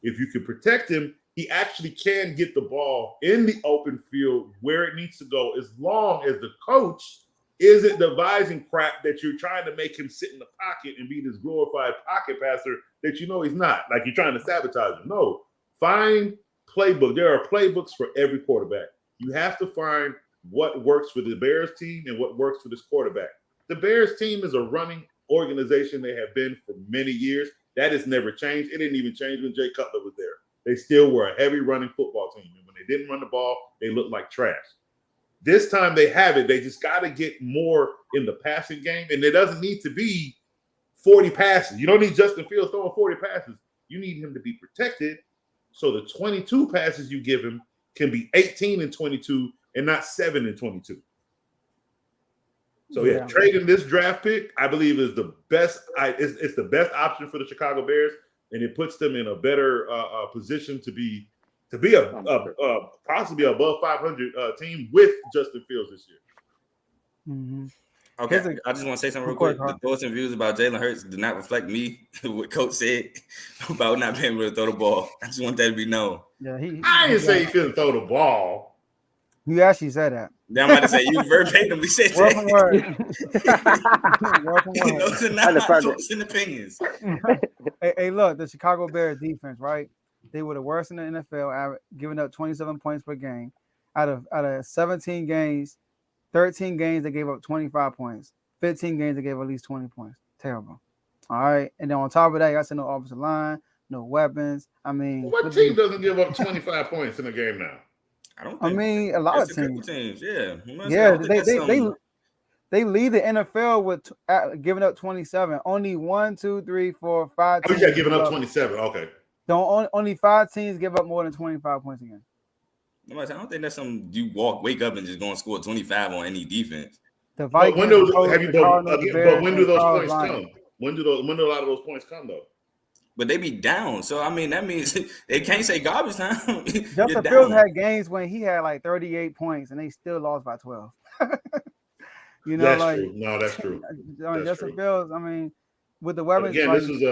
If you can protect him, he actually can get the ball in the open field where it needs to go, as long as the coach isn't devising crap that you're trying to make him sit in the pocket and be this glorified pocket passer that you know he's not. Like you're trying to sabotage him. No, find playbook. There are playbooks for every quarterback. You have to find what works for the Bears team and what works for this quarterback. The Bears team is a running organization. They have been for many years. That has never changed. It didn't even change when Jay Cutler was there. They still were a heavy running football team. And when they didn't run the ball, they looked like trash. This time they have it. They just got to get more in the passing game. And it doesn't need to be 40 passes. You don't need Justin Fields throwing 40 passes. You need him to be protected so the 22 passes you give him can be 18 and 22 and not 7 and 22. So trading this draft pick, I believe, is the best. It's the best option for the Chicago Bears, and it puts them in a better position to be a possibly above 500 team with Justin Fields this year. Mm-hmm. Okay, I just want to say something real quick. The thoughts and views about Jalen Hurts do not reflect me. What Coach said about not being able to throw the ball. I just want that to be known. Yeah, I didn't say he couldn't throw the ball. You actually said that. Then I'm about to say you verbatimly said word for word. Those are not thoughts and opinions. Hey, look, the Chicago Bears defense, right? They were the worst in the NFL, giving up 27 points per game. Out of 17 games, 13 games they gave up 25 points. 15 games they gave at least 20 points. Terrible. All right, and then on top of that, you got no offensive line, no weapons. I mean, what team doesn't give up 25 points in a game now? I mean, a lot of teams. Yeah. They lead the NFL with giving up 27. Only 1, 2, 3, 4, 5 teams. Oh, yeah, giving up 27. Okay. Only 5 teams give up more than 25 points a game. I don't think that's something you wake up and just go and score 25 on any defense. The Vikings, when do those points come? When do a lot of those points come though? But they be down, so I mean that means they can't say garbage time. Justin Fields had games when he had like 38 points and they still lost by 12. You know, that's true. No, that's true. Justin Fields, I mean, with the weapons. Again, this is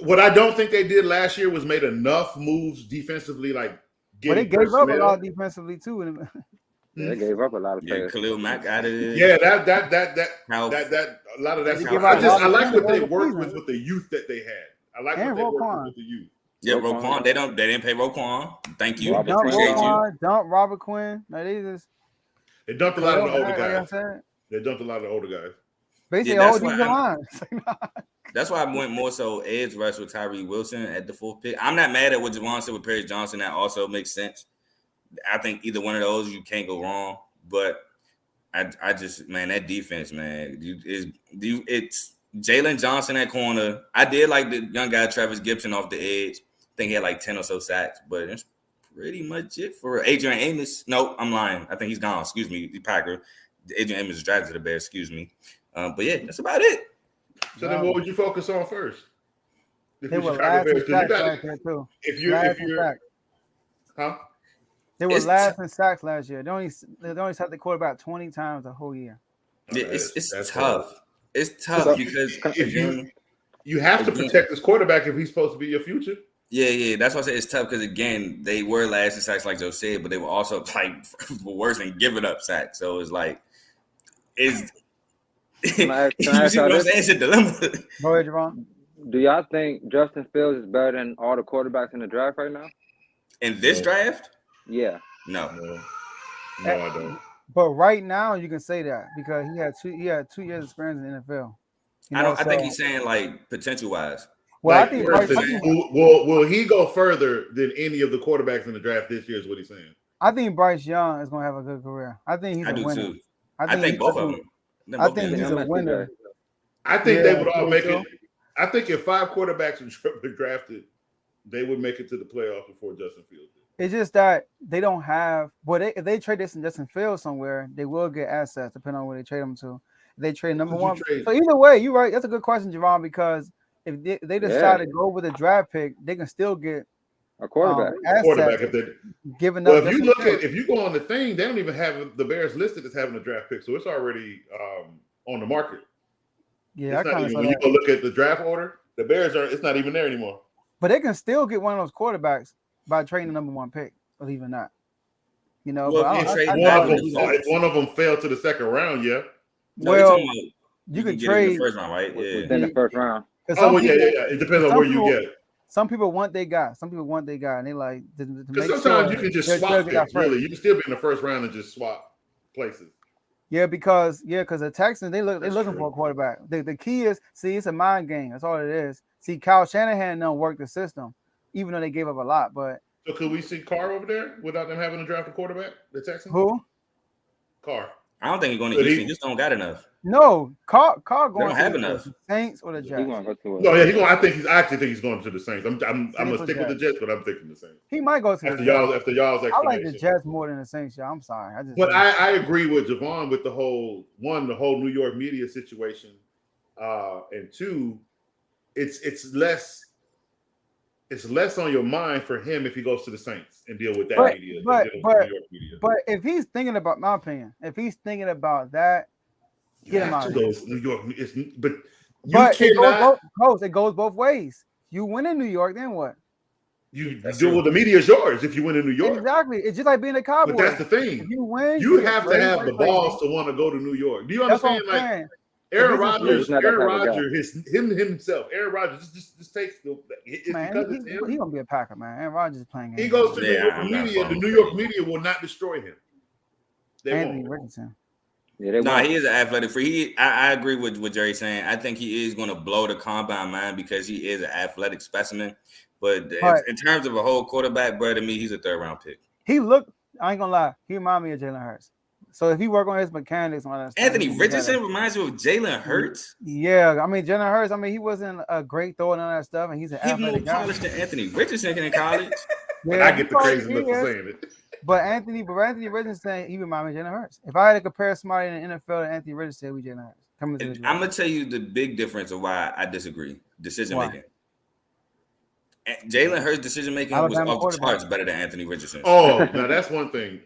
what I don't think they did last year was made enough moves defensely, like. But they gave up a lot defensively too. They gave up a lot of players. Khalil Mack out of it. Yeah, that a lot of that. I like what they worked with the youth that they had. I like what they worked with the youth. Yeah, Roquan. They didn't pay Roquan. Thank you. Appreciate you. Dump Robert Quinn. They dumped a lot of the older guys. They dumped a lot of the older guys. Basically, all these line. That's why I went more so edge rush with Tyree Wilson at the 4th pick. I'm not mad at what Javon said with Paris Johnson. That also makes sense. I think either one of those you can't go wrong. But I just, man, that defense, man, it's Jalen Johnson at corner. I did like the young guy Travis Gibson off the edge. I think he had like 10 or so sacks, but that's pretty much it for Adrian Amos. No, I'm lying. I think he's gone. Excuse me, the Packer. Adrian Amos is drafted to the Bears. Excuse me. But yeah, that's about it. So then, what would you focus on first? They were last in sacks last year too. If you're, huh? They were last in sacks last year. They only sacked the quarterback 20 times the whole year. Yeah, it's tough. It's tough because if you have to protect this quarterback if he's supposed to be your future. Yeah. That's why I say it's tough because again, they were last in sacks like Joe said, but they were also like worse than giving up sacks. So it's like Can I ask y'all this? It's a dilemma. Go ahead, Javon. Do y'all think Justin Fields is better than all the quarterbacks in the draft right now? In this draft? Yeah. No, I don't. But right now, you can say that because he had 2 years experience in the NFL. I think he's saying like potential wise. Well, like, I think will he go further than any of the quarterbacks in the draft this year? Is what he's saying. I think Bryce Young is going to have a good career. I think he's a winner. Too. I think both of them. I think he's a winner. I think they would all make it. I think if 5 quarterbacks were drafted, they would make it to the playoffs before Justin Fields did. It's just that they don't have. But if they trade this in Justin Fields somewhere, they will get assets depending on where they trade them to. If they trade number one. So either way, you're right. That's a good question, Javon, because if they decide to go with a draft pick, they can still get a quarterback. If they giving well, up. If you go on the thing, they don't even have the Bears listed as having a draft pick, so it's already on the market. Yeah, I kind of when you go look at the draft order, the Bears are. It's not even there anymore. But they can still get one of those quarterbacks by trading the number one pick, believe it or not. You know, well, if one of them fell to the second round, yeah. Well, you can trade in the first round, right? Yeah, within the first round. Oh, yeah. It depends on where you get. Some people want they guy. Some people want they guy, and they like to make sometimes you can just swap picks. Really, you can still be in the first round and just swap places. Yeah, because the Texans they're looking for a quarterback. The key is it's a mind game. That's all it is. See, Kyle Shanahan don't work the system, even though they gave up a lot. But so could we see Carr over there without them having to draft a quarterback? The Texans? Who? Carr. I don't think he's going to Houston. He just don't got enough. No, Carr going. They don't have enough. The Saints or the Jets? No, yeah, he's going. I actually think he's going to the Saints. I'm gonna stick with the Jets, but I'm thinking the Saints. He might go to after y'all's explanation. I like the Jets more than the Saints. Yeah, I'm sorry. I agree with Javon with the whole New York media situation, and two, it's less on your mind for him if he goes to the Saints and deal with that media. But if he's thinking about my opinion, if he's thinking about that, get him out of here. New York, but it goes both ways. You win in New York, then what? The media is yours if you win in New York. Exactly. It's just like being a Cowboy. But that's the thing. If you win, you have to have the balls to want to go to New York. Do you understand? Like Aaron Rodgers himself. Aaron Rodgers just takes it's man. He's gonna be a Packer, man. Aaron Rodgers is playing. He goes to New York media. The New York media will not destroy him. Anthony Richardson. Yeah, he is an athletic freak. I agree with what Jerry's saying. I think he is going to blow the combine mind because he is an athletic specimen. But in terms of a whole quarterback, bro, to me, he's a third-round pick. I ain't gonna lie, he reminds me of Jalen Hurts. So if he work on his mechanics and all that stuff, Anthony Richardson reminds you of Jalen Hurts. Yeah, I mean Jalen Hurts. I mean he wasn't a great thrower and all that stuff, and he's an athletic guy. He was more polished than Anthony Richardson in college. Yeah, I get the crazy look for saying it. But Anthony Richardson, he reminds me of Jalen Hurts. If I had to compare somebody in the NFL to Anthony Richardson, it would be Jalen Hurts. I'm gonna tell you the big difference of why I disagree. Decision making. Jalen Hurts' decision making was off the charts better than Anthony Richardson. Oh, now that's one thing.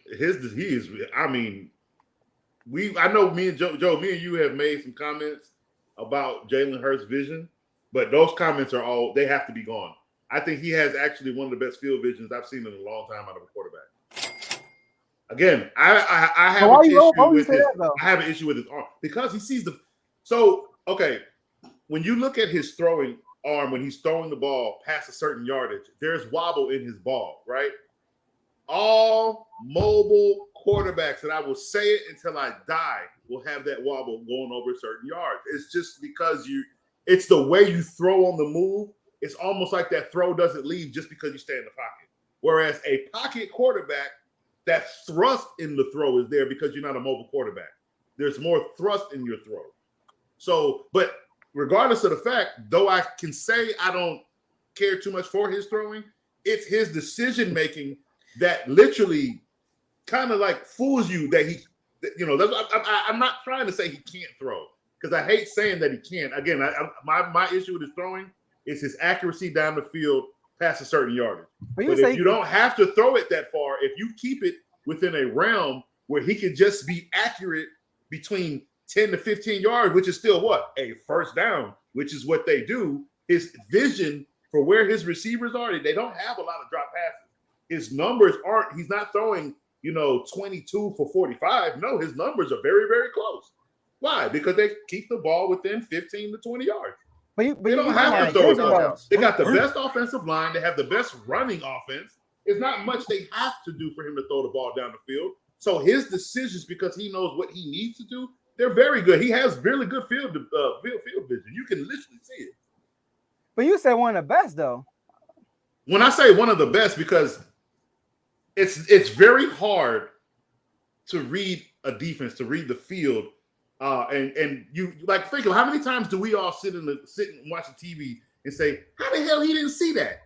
I know me and Joe, me and you have made some comments about Jalen Hurts' vision, but those comments they have to be gone. I think he has actually one of the best field visions I've seen in a long time out of a quarterback. Again, I have an issue with his arm because he sees when you look at his throwing arm when he's throwing the ball past a certain yardage, there's wobble in his ball, right? All mobile quarterbacks, and I will say it until I die, will have that wobble going over certain yards. It's just because it's the way you throw on the move. It's almost like that throw doesn't leave just because you stay in the pocket. Whereas a pocket quarterback, that thrust in the throw is there because you're not a mobile quarterback. There's more thrust in your throw. So, but regardless of the fact, though I can say I don't care too much for his throwing, it's his decision-making that literally kind of like fools you that I'm not trying to say he can't throw because I hate saying that he can't. Again, my issue with his throwing is his accuracy down the field past a certain yardage. But if you don't have to throw it that far, if you keep it within a realm where he can just be accurate between 10 to 15 yards, which is still a first down, which is what they do. His vision for where his receivers are, they don't have a lot of drop passes. His numbers he's not throwing, 22 for 45. No, his numbers are very, very close. Why? Because they keep the ball within 15 to 20 yards. But they don't have to throw it down. They got the best offensive line. They have the best running offense. There's not much they have to do for him to throw the ball down the field. So his decisions, because he knows what he needs to do, they're very good. He has really good field vision. You can literally see it. But you said one of the best, though. When I say one of the best, because it's very hard to read a defense, to read the field And you like think of how many times do we all sit and watch the TV and say, how the hell he didn't see that?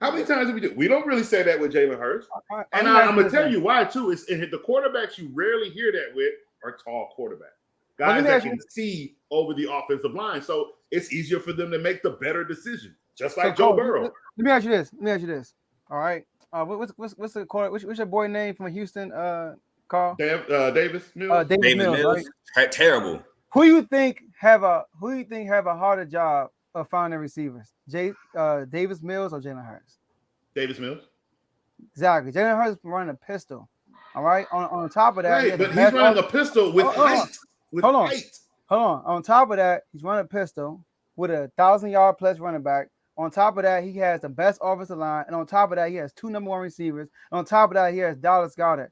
How many times do we do? We don't really say that with Jalen Hurts. And I'm gonna tell you why too. It's the quarterbacks you rarely hear that with are tall quarterbacks, guys that can see over the offensive line. So it's easier for them to make the better decision, just like Joe Burrow. Let me ask you this. All right. What's the quarter? What's your boy name from Houston? Carl? Davis Mills. Davis Mills, right? Terrible. Who you think have a harder job of finding receivers? Davis Mills or Jalen Hurts? Davis Mills. Exactly. Jalen Hurts running a pistol. All right. On top of that, right, but he's running a pistol with height. Hold on. On top of that, he's running a pistol with a 1,000-yard plus running back. On top of that, he has the best offensive line, and on top of that, he has 2 number 1 receivers. And on top of that, he has Dallas Goedert.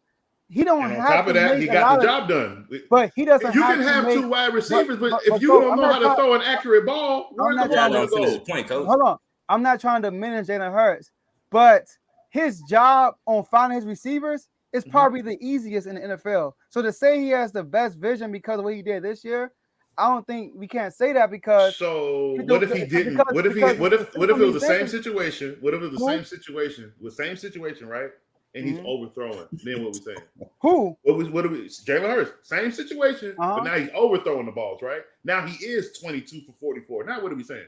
He don't and have. On top of that, he got the job done. But he doesn't. You can have 2 wide receivers, but if you don't know how to throw an accurate ball, where's the ball going to go? Point, Coach. Hold on. I'm not trying to diminish Jalen Hurts, but his job on finding his receivers is probably the easiest in the NFL. So to say he has the best vision because of what he did this year, I don't think we can't say that because. So what if he didn't? What if it was the same situation? What if it was the same situation? The same situation, right? And he's overthrowing. Then what we saying? Who? What are we? Jalen Hurts, same situation, but now he's overthrowing the balls, right? Now he is 22 for 44. Now what are we saying?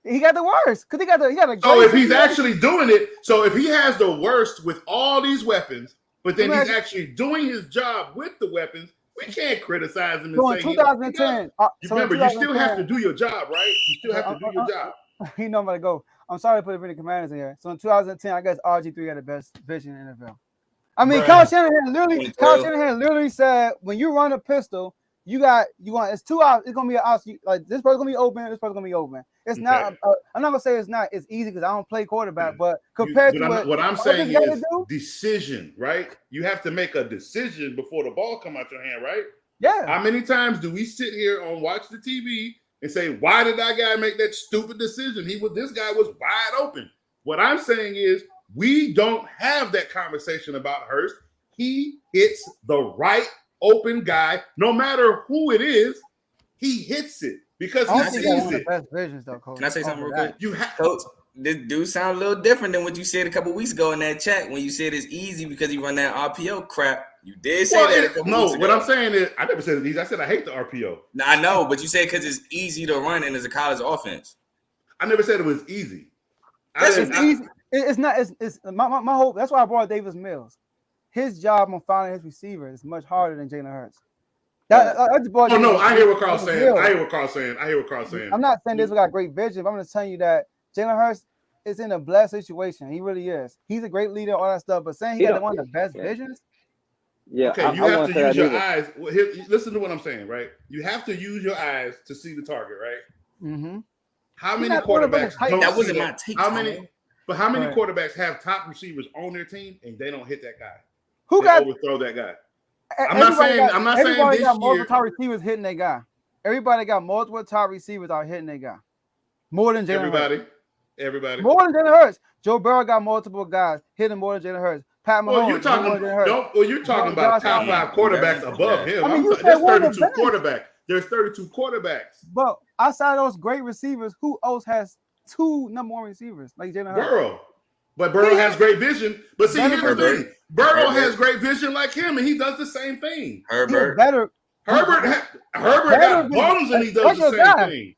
He got the worst because he got a. So if he's actually doing it, so if he has the worst with all these weapons, but then he's actually doing his job with the weapons, we can't criticize him and so say. In 2010, remember, you still have to do your job, right? You still have to do your job. You know I'm gonna go. I'm sorry to put the Commanders in here. So in 2010, I guess RG3 had the best vision in the NFL. I mean, Kyle Shanahan literally said, when you run a pistol, it's 2 hours. It's gonna be an out. Like this person's gonna be open. This person's gonna be open. It's not. I'm not gonna say it's not. It's easy because I don't play quarterback. But compared to what I'm saying is decision, right? You have to make a decision before the ball come out your hand, right? Yeah. How many times do we sit here and watch the TV and say, why did that guy make that stupid decision? This guy was wide open. What I'm saying is we don't have that conversation about Hurst. He hits the right open guy, no matter who it is, he hits it because he sees it. Best visions, though, Coach. Can I say something real quick? Coach, this dude sound a little different than what you said a couple weeks ago in that chat when you said it's easy because he run that RPO crap. You did say that. No, what I'm saying is I never said it's easy. I said I hate the RPO. No, I know, but you said because it's easy to run and it's a college offense. I never said it was easy. It's easy. It's not. It's my hope. That's why I brought Davis Mills. His job on finding his receiver is much harder than Jalen Hurts. I hear what Carl's saying. I'm not saying this guy got great vision, but I'm just telling you that Jalen Hurts is in a blessed situation. He really is. He's a great leader, all that stuff. But saying he got one of the best visions. Yeah. Okay, you have to use your eyes. Listen to what I'm saying, right? You have to use your eyes to see the target, right? Mm-hmm. How many quarterbacks don't that wasn't see my that? take. How many quarterbacks have top receivers on their team and they don't hit that guy? Who got overthrow that guy? I'm not saying everybody this got multiple year. top receivers hitting that guy. Everybody got multiple top receivers are hitting that guy. More than Jalen Hurts. Everybody. More than Jalen Hurts. Joe Burrow got multiple guys hitting more than Jalen Hurts. Pat Mahomes. You're talking about top 5 quarterbacks above him. I mean, there's 32 quarterbacks. There's 32 quarterbacks. But outside of those great receivers, who else has 2 number 1 receivers like Jalen Hurts? Burrow. But Burrow has great vision. But see, here's the thing. Burrow has great vision like him, and he does the same thing. Herbert got bums, and he does the same thing.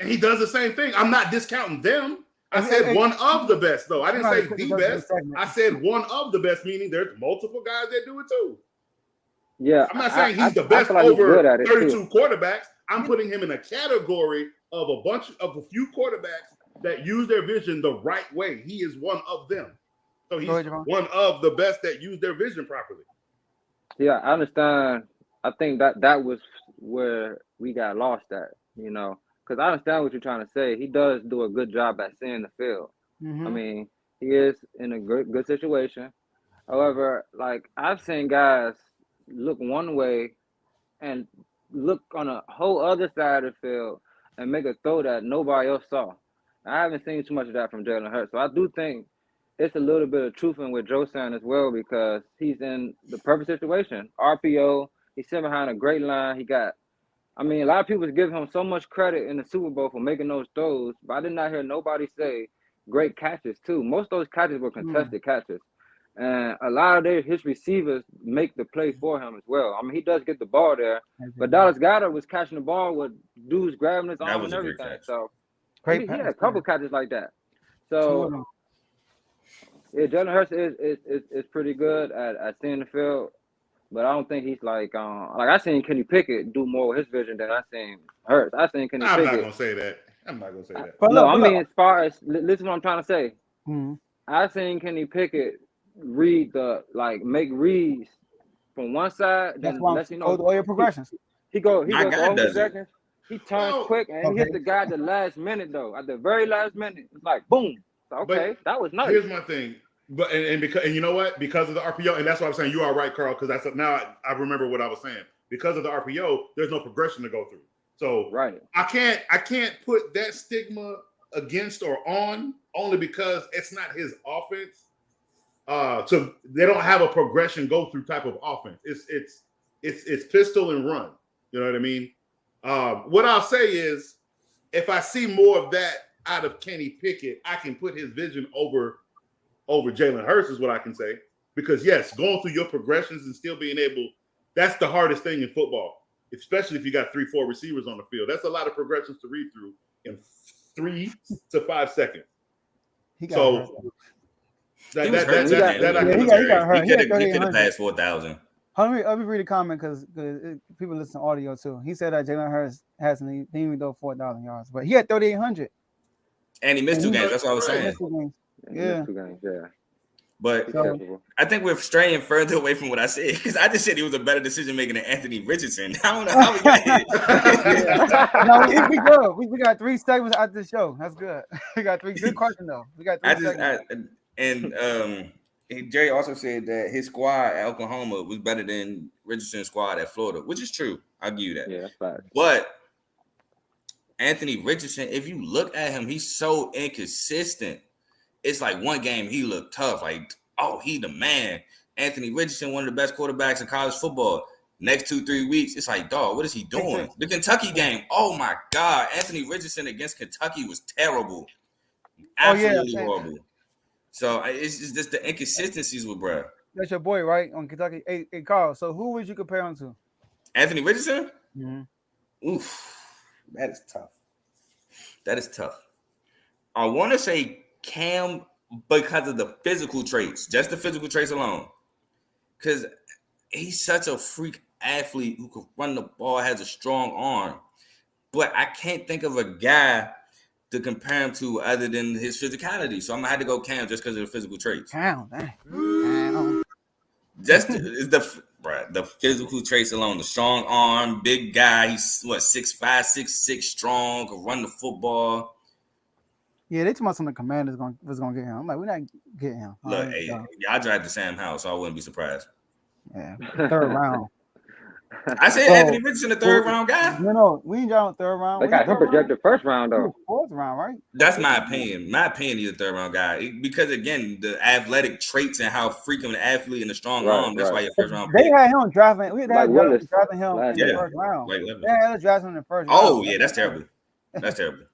And he does the same thing. I'm not discounting them. I said one of the best, though. I didn't say the best. I said one of the best, meaning there's multiple guys that do it too. Yeah, I'm not saying he's the best over 32 quarterbacks. I'm putting him in a category of a few quarterbacks that use their vision the right way. He is one of them. So he's one of the best that use their vision properly. Yeah, I understand. I think that was where we got lost at, because I understand what you're trying to say. He does do a good job at seeing the field. Mm-hmm. I mean, he is in a good situation. However, like I've seen guys look one way and look on a whole other side of the field and make a throw that nobody else saw. I haven't seen too much of that from Jalen Hurts. So I do think it's a little bit of truth in what Joe's saying as well, because he's in the perfect situation. RPO, He's sitting behind a great line. He got. I mean, a lot of people was giving him so much credit in the Super Bowl for making those throws, but I did not hear nobody say great catches too. Most of those catches were contested catches, and a lot of his receivers make the play for him as well. I mean, he does get the ball there, but Dallas Goedert was catching the ball with dudes grabbing his That arm was and a great everything. catch. So Great he pass, had a couple catches like that. So yeah, Jalen Hurts is pretty good at seeing the field. But I don't think he's like I seen Kenny Pickett do more with his vision than I seen Hurts. I seen Kenny I'm Pickett. not gonna say that. I'm not gonna say that. But No, look, I but mean look. as far as listen to what I'm trying to say. Mhm. I seen Kenny Pickett read make reads from one side, That's then why I'm let you go know through all your progressions. he goes My guy all does it. progressions. He turns Well, quick and he hits the guy at the last minute though. At the very last minute, it's like boom. So, okay, but that was nice. here's my thing. But because you know what? Because of the RPO, and that's why I'm saying you are right, Carl. Because that's now I remember what I was saying. Because of the RPO, there's no progression to go through. So Right. I can't put that stigma against or on only because it's not his offense. So they don't have a progression go through type of offense. It's pistol and run. You know what I mean? What I'll say is, if I see more of that out of Kenny Pickett, I can put his vision over Jalen Hurts is what I can say. Because yes, going through your progressions and still being able, that's the hardest thing in football, especially if you got 3-4 receivers on the field. That's a lot of progressions to read through in 3 to 5 seconds. He got hurt. He was hurt. He got hurt. He could have passed 4,000. Let me read a comment because people listen to audio too. He said that Jalen Hurts hasn't even though 4,000 yards, but he had 3,800. And he missed 2 games. That's what I was saying. Yeah. 2 games, yeah. But I think we're straying further away from what I said because I just said he was a better decision maker than Anthony Richardson. I don't know how we got here. No, we good. We got 3 segments after the show. That's good. We got 3 good questions though. We got 3 segments. And Jerry also said that his squad at Oklahoma was better than Richardson's squad at Florida, which is true. I'll give you that. Yeah, that's fact. But Anthony Richardson, if you look at him, he's so inconsistent. It's like one game he looked tough, like, oh, he the man. Anthony Richardson, one of the best quarterbacks in college football. Next 2-3 weeks, it's like, dog, what is he doing? The Kentucky game, oh my God. Anthony Richardson against Kentucky was terrible. Absolutely horrible. So it's just the inconsistencies with bro. That's your boy, right? On Kentucky. Hey, Carl, so who would you compare him to? Anthony Richardson? Mm-hmm. Oof. That is tough. I want to say Cam because of the physical traits, just the physical traits alone. Because he's such a freak athlete who can run the ball, has a strong arm. But I can't think of a guy to compare him to other than his physicality. So I'm going to have to go Cam just because of the physical traits. Cam. Just the physical traits alone. The strong arm, big guy. He's 6'5", 6'6", strong, can run the football. Yeah, they told me some of the Commanders was gonna get him. I'm like, we're not getting him. Look, I drafted Sam Howell, so I wouldn't be surprised. Yeah, 3rd round. I said Anthony Richardson, the 3rd round guy. No, we ain't drafting 3rd round. They got him projected 1st round though. 4th round, right? That's my opinion. My opinion, he's a 3rd round guy because again, the athletic traits and how freaking an athlete and the strong arm. That's why you're 1st round. They had him drafting. We had drafting him in the 1st round. Like they had drafting him in the 1st round. Oh yeah, that's terrible. That's terrible.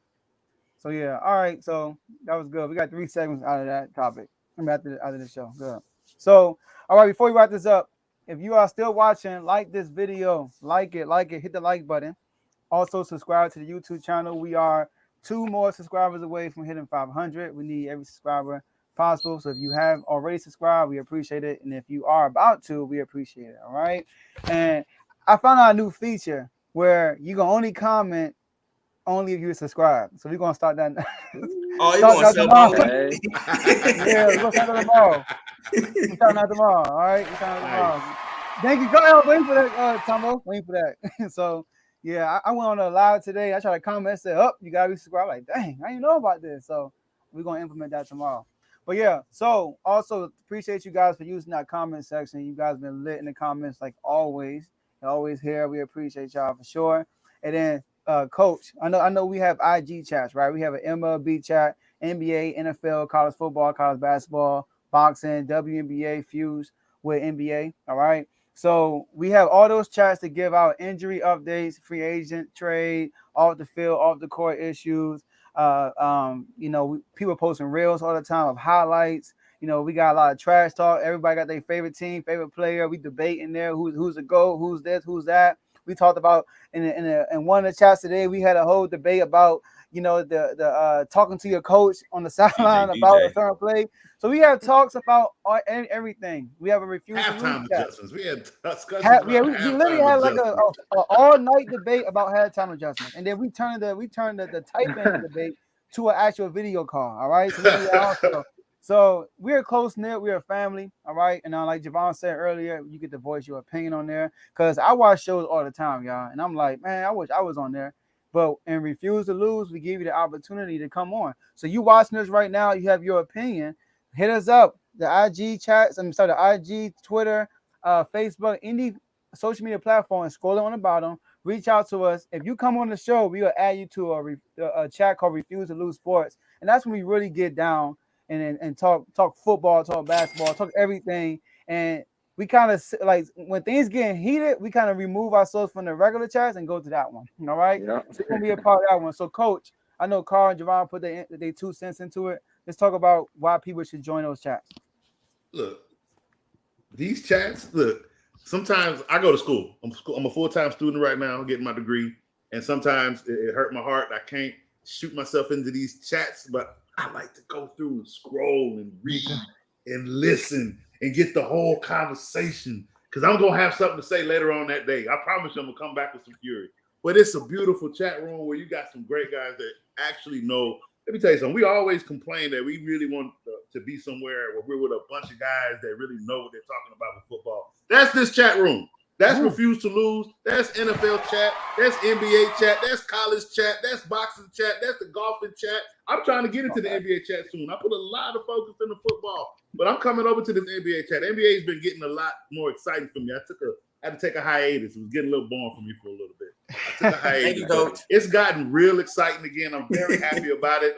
So yeah, all right. So that was good. We got 3 segments out of that topic. Out of the show. Good. So all right, before we wrap this up, if you are still watching, like this video, like it, hit the like button. Also subscribe to the YouTube channel. We are 2 more subscribers away from hitting 500. We need every subscriber possible. So if you have already subscribed, we appreciate it. And if you are about to, we appreciate it. All right. And I found out a new feature where you can only comment only if you subscribe. So we're gonna start that. Oh, you want to tomorrow? Yeah, we're gonna start that tomorrow. We're starting that tomorrow. All right, we're starting tomorrow. Thank you. Go ahead, wait for that, Tomo. Wait for that. So yeah, I went on a live today. I tried to comment and said, "Oh, you gotta be subscribed." Like, dang, I didn't know about this. So we're gonna implement that tomorrow. But yeah, so also appreciate you guys for using that comment section. You guys been lit in the comments like always. You're always here. We appreciate y'all for sure. And then Coach, I know we have IG chats, right? We have an MLB chat, NBA, NFL, college football, college basketball, boxing, WNBA fused with NBA. All right. So we have all those chats to give out injury updates, free agent trade, off the field, off the court issues. People posting reels all the time of highlights. We got a lot of trash talk. Everybody got their favorite team, favorite player. We debate in there who's the GOAT, who's this, who's that. We talked about in one of the chats today. We had a whole debate about the talking to your coach on the sideline about a certain play. So we have talks about everything. We have a refusal halftime adjustments. We had discussions about we literally had like a all night debate about halftime adjustments, and then we turned the type in debate to an actual video call. All right, so we're close knit. We're a family. All right, and like Javon said earlier, you get to voice your opinion on there because I watch shows all the time, y'all, and I'm like, man, I wish I was on there. But in Refuse to Lose, we give you the opportunity to come on. So you watching this right now, you have your opinion. Hit us up. The IG chats, the IG, Twitter, Facebook, any social media platform, scroll it on the bottom. Reach out to us. If you come on the show, we will add you to a chat called Refuse to Lose Sports. And that's when we really get down and talk football, talk basketball, talk everything. And we kind of like when things getting heated, we kind of remove ourselves from the regular chats and go to that one. All right. Yeah. So it's gonna be a part of that one. So, Coach, I know Carr and Javon put their 2 cents into it. Let's talk about why people should join those chats. Look, these chats. Look, sometimes I go to school. I'm a full-time student right now, getting my degree, and sometimes it hurt my heart. I can't shoot myself into these chats, but I like to go through and scroll and read and listen and get the whole conversation because I'm gonna have something to say later on that day. I promise you, I'm gonna come back with some fury. But it's a beautiful chat room where you got some great guys that actually know. Let me tell you something. We always complain that we really want to be somewhere where we're with a bunch of guys that really know what they're talking about with football. That's this chat room. That's Refuse to Lose. That's NFL chat. That's NBA chat. That's college chat. That's boxing chat. That's the golfing chat. I'm trying to get into the NBA chat soon. I put a lot of focus in the football, but I'm coming over to this NBA chat. NBA's been getting a lot more exciting for me. I had to take a hiatus. It was getting a little boring for me for a little bit. I took a hiatus. Thank you, Coach. It's gotten real exciting again. I'm very happy about it.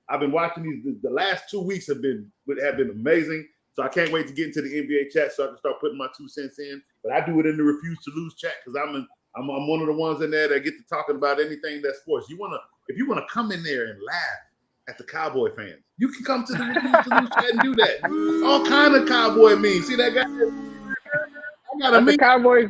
I've been watching these. The last 2 weeks have been amazing. So I can't wait to get into the NBA chat so I can start putting my 2 cents in. But I do it in the Refuse to Lose chat because I'm one of the ones in there that get to talking about anything that's sports. If you wanna come in there and laugh at the Cowboy fans, you can come to the Refuse to Lose chat and do that. All kind of Cowboy memes. See that guy? I got a meme. Cowboys.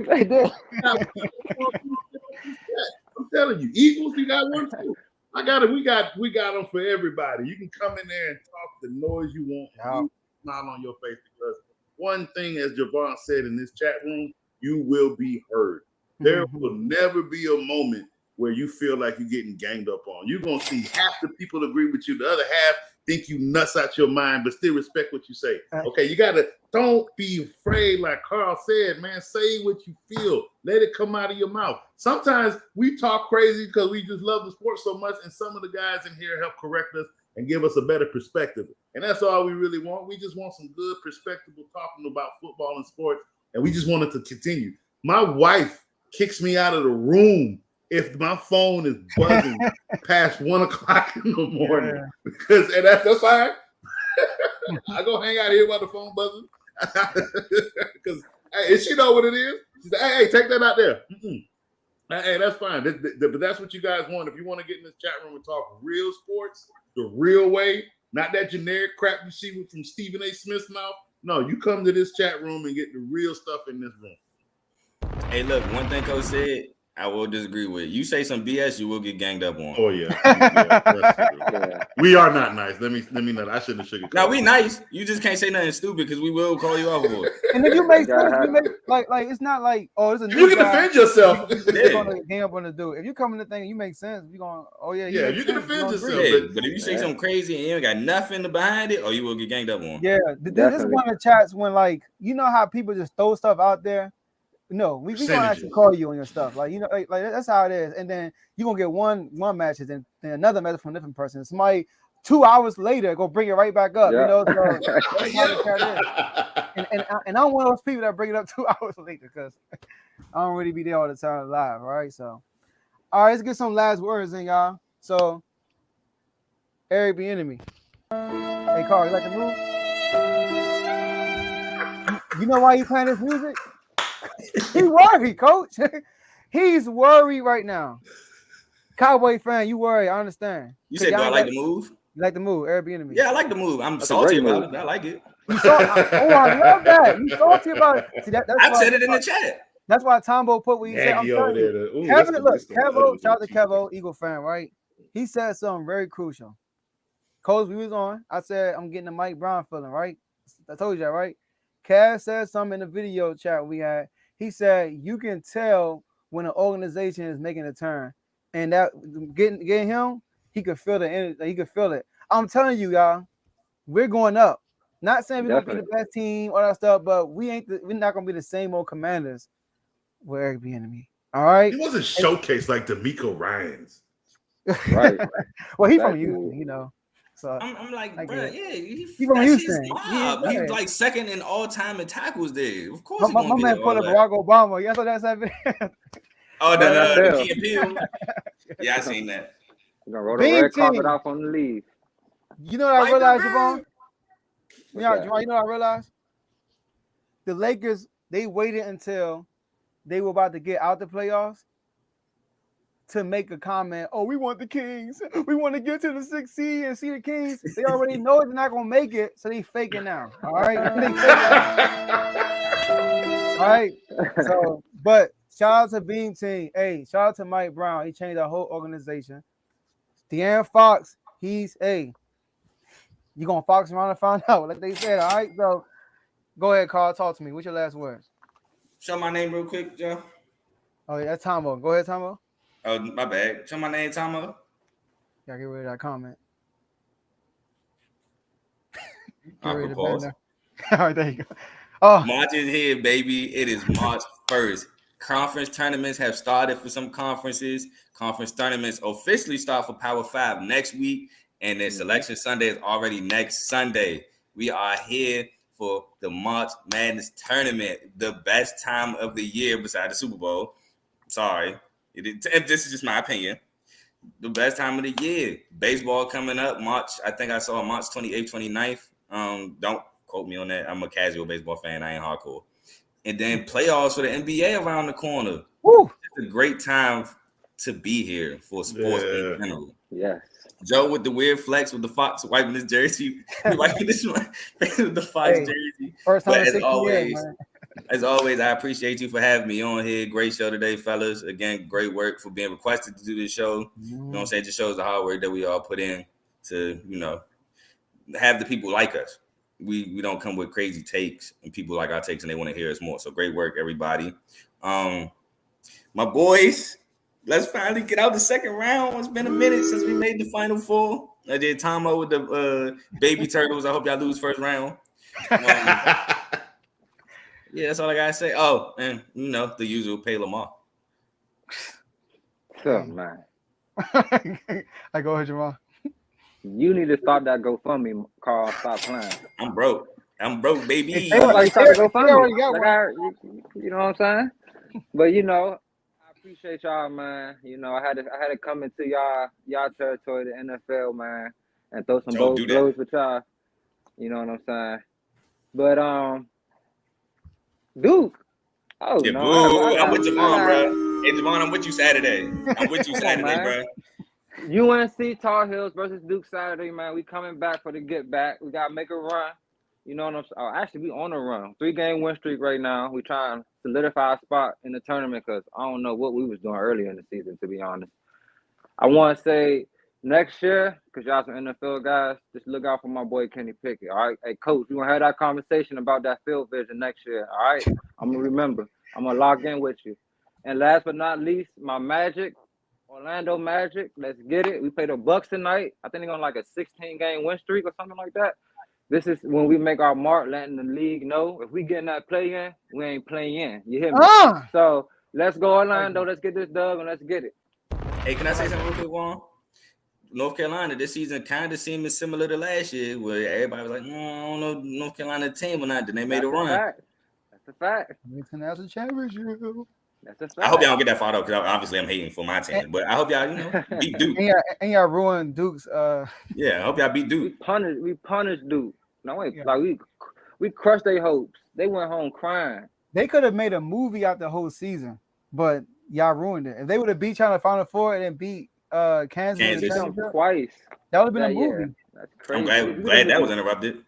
I'm telling you, Eagles, you got one too. We got them for everybody. You can come in there and talk the noise you want. Wow. Smile on your face because one thing, as Javon said in this chat room, you will be heard. There will never be a moment where you feel like you're getting ganged up on. You're gonna see half the people agree with you, the other half think you nuts out your mind, but still respect what you say. Okay, don't be afraid, like Carl said, man. Say what you feel. Let it come out of your mouth. Sometimes we talk crazy because we just love the sport so much, and some of the guys in here help correct us and give us a better perspective. And that's all we really want. We just want some good perspective talking about football and sports, and we just want it to continue. My wife kicks me out of the room if my phone is buzzing past 1 o'clock in the morning. Yeah. And that's fine. I go hang out here while the phone buzzing. Because hey, she know what it is. She said, hey, take that out there. Hey, that's fine. But that's what you guys want. If you want to get in this chat room and talk real sports, the real way, not that generic crap you see from Stephen A. Smith's mouth. No, you come to this chat room and get the real stuff in this room. Hey, look, one thing Coach said, I will disagree with. You say some BS, you will get ganged up on. Oh yeah, yeah. We are not nice. Let me not. I shouldn't have sugarcoated. Now we nice. You just can't say nothing stupid because we will call you out for it. And if you make sense, like it's not like it's a new you can defend yourself. You're gonna gang up on the dude. If you come in the thing and you make sense, you're gonna you can defend yourself. Yeah, but if you say something crazy and you ain't got nothing behind it, you will get ganged up on. Yeah, this is one of the chats when how people just throw stuff out there. No, we gonna actually call you on your stuff. Like that's how it is. And then you're gonna get one message and then another message from a different person. Somebody 2 hours later go bring it right back up. Yeah. So that's how the chat is. And I'm one of those people that bring it up 2 hours later because I don't really be there all the time live, right? So all right, let's get some last words in, y'all. So Eric B. Enemy. Hey Carl, you like the move? You know why you playing this music? He worried, coach. He's worried right now. Cowboy fan, you worry. I understand. You said, do I like the move? You like the move, Airbnb. Yeah, I like the move. I'm That's a salty great about move. it. I like it. You saw, I love that. You salty about it. See, that's I why, said it in the chat. That's why Tombo put what he said. I'm Nagy over telling you. there. Ooh, Kevin, look, that's the Kevo, shout out to cheesecake. Kevo, Eagle fan, right? He said something very crucial. Coach, we was on. I said, I'm getting the Mike Brown feeling, right? I told you that, right? Cass said something in the video chat we had. He said, you can tell when an organization is making a turn. And that getting him, he could feel the energy. He could feel it. I'm telling you, y'all, we're going up. Not saying we're gonna be the best team, all that stuff, but we're not gonna be the same old Commanders with Eric Bieniemy. All right. He wasn't showcased like D'Amico Ryans. Right. Well, he from Houston, you know. So I'm like, bro, yeah, he from Houston. He's like second in all time in tackles there. Of course, my man put up Barack Obama. You saw that video? Oh, the Key and Peele. Yeah, I seen that. You're gonna roll the red carpet off on the leave. You know what I realized, Javon? You know what I realized? The Lakers, they waited until they were about to get out the playoffs to make a comment. Oh, we want the Kings. We want to get to the 6th seed and see the Kings. They already know they're not gonna make it, so they faking now. All right, all right. So, but shout out to Beam Team. Hey, shout out to Mike Brown. He changed the whole organization. De'Aaron Fox, he's you gonna fox around and find out, like they said. All right, so go ahead, Carl. Talk to me. What's your last words? Show my name real quick, Joe. Oh, yeah, that's Tomo. Go ahead, Tomo. Oh, my bad. Show my name, Tomo. Gotta get rid of that comment. All right, there you go. Oh, March is here, baby. It is March 1st. Conference tournaments have started for some conferences. Conference tournaments officially start for Power 5 next week. And then Selection Sunday is already next Sunday. We are here for the March Madness tournament, the best time of the year beside the Super Bowl. Sorry. This is just my opinion. The best time of the year. Baseball coming up March. I think I saw March 28th, 29th. Don't quote me on that. I'm a casual baseball fan. I ain't hardcore. And then playoffs for the NBA around the corner. Woo. It's a great time to be here for sports in general. Yes. Joe with the weird flex with the Fox wiping his jersey, wiping this one with the Fox jersey. First time as always, I appreciate you for having me on here. Great show today, fellas. Again, great work for being requested to do this show. You know what I'm saying? It just shows the hard work that we all put in to, have the people like us. We don't come with crazy takes and people like our takes and they want to hear us more. So great work, everybody. My boys. Let's finally get out the second round. It's been a minute since we made the Final Four. I did Tomo with the baby turtles. I hope y'all lose first round. Yeah, that's all I gotta say. Oh, and the usual pay Lamar. So man, I go ahead, Jamal. You need to start that GoFundMe, Carl. Stop playing. I'm broke, baby. Like, start the GoFundMe. You know what I'm saying? But I appreciate y'all, man. I had to come into y'all territory, the NFL, man, and throw some blows with y'all. You know what I'm saying? But Duke. Oh yeah, no, I'm with Javon, bro. Hey, Javon, I'm with you Saturday. I'm with you Saturday, bro. UNC Tar Heels versus Duke Saturday, man. We coming back for the get back. We gotta make a run. You know what I'm saying? Oh, actually, we on a run. 3-game win streak right now. We trying to solidify a spot in the tournament because I don't know what we was doing earlier in the season, to be honest. I want to say next year, because y'all some NFL guys, just look out for my boy Kenny Pickett, all right? Hey, Coach, we going to have that conversation about that field vision next year, all right? I'm going to remember. I'm going to log in with you. And last but not least, my Magic, Orlando Magic, let's get it. We play the Bucks tonight. I think they're on like a 16-game win streak or something like that. This is when we make our mark, letting the league know if we getting that play in, we ain't playing in. You hear me? So let's go Orlando. Let's get this dub and let's get it. Hey, can I say something real quick, Juan? North Carolina this season kind of seemed similar to last year, where everybody was like, I don't know North Carolina team or not. Then they made a run. That's a fact. International championship. That's a fact. I hope y'all don't get that far though, because obviously I'm hating for my team. But I hope y'all, beat Duke. And y'all ruined Duke's. Yeah, I hope y'all beat Duke. We punished Duke. No, like we crushed their hopes. They went home crying. They could have made a movie out the whole season, but y'all ruined it. If they would have beat China Final Four and then beat Kansas, in the Kansas. championship, Twice. that would have been a Yeah, movie. that's I'm crazy. glad that was interrupted.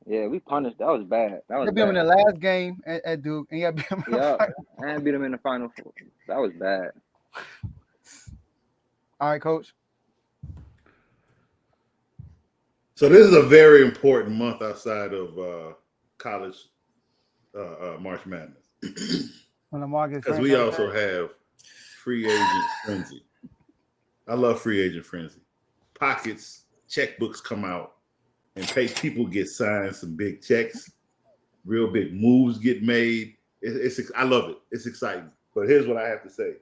Yeah, we punished. That was bad. That was You beat them in the bad. last game at Duke, and you got beat them in the Yeah, final. and beat them in the Final Four. That was bad. All right, Coach. So this is a very important month outside of college March Madness. When the market Because we also have free agent frenzy. I love free agent frenzy. Pockets, checkbooks come out, and people get signed some big checks. Real big moves get made. I love it. It's exciting. But here's what I have to say.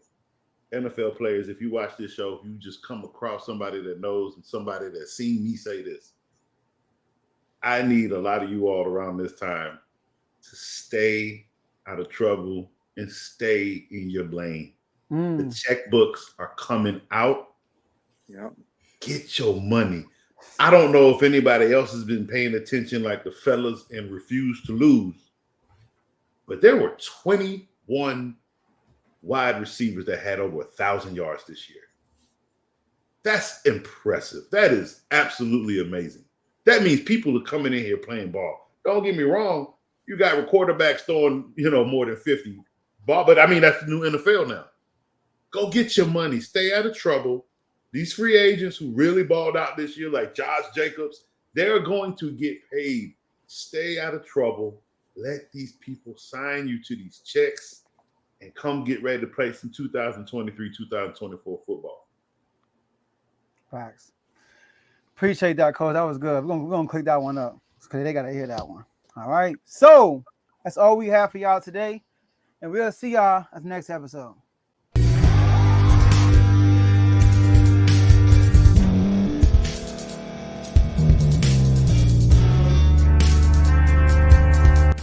NFL players, if you watch this show, if you just come across somebody that knows and somebody that's seen me say this, I need a lot of you all around this time to stay out of trouble and stay in your lane. The checkbooks are coming out. Yep. Get your money. I don't know if anybody else has been paying attention like the fellas and Refuse to Lose, but there were 21 wide receivers that had over 1,000 yards this year. That's impressive. That is absolutely amazing. That means people are coming in here playing ball. Don't get me wrong. You got quarterbacks throwing, more than 50 ball, but I mean, that's the new NFL now. Go get your money. Stay out of trouble. These free agents who really balled out this year, like Josh Jacobs, they're going to get paid. Stay out of trouble. Let these people sign you to these checks and come get ready to play some 2023, 2024 football. Facts. Appreciate that, Coach. That was good. We're gonna click that one up because they gotta hear that one. All right. So that's all we have for y'all today, and we'll see y'all at the next episode.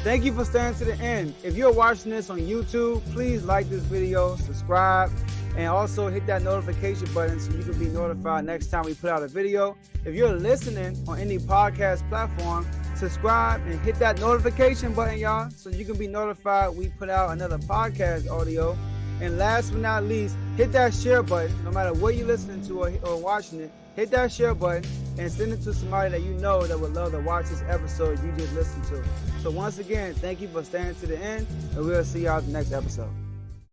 Thank you for staying to the end. If you're watching this on YouTube, please like this video, subscribe, and also hit that notification button so you can be notified next time we put out a video. If you're listening on any podcast platform, subscribe and hit that notification button, y'all, so you can be notified we put out another podcast audio. And last but not least, hit that share button. No matter what you're listening to or watching it, hit that share button and send it to somebody that you know that would love to watch this episode you just listened to. So once again, thank you for staying to the end, and we'll see y'all at the next episode.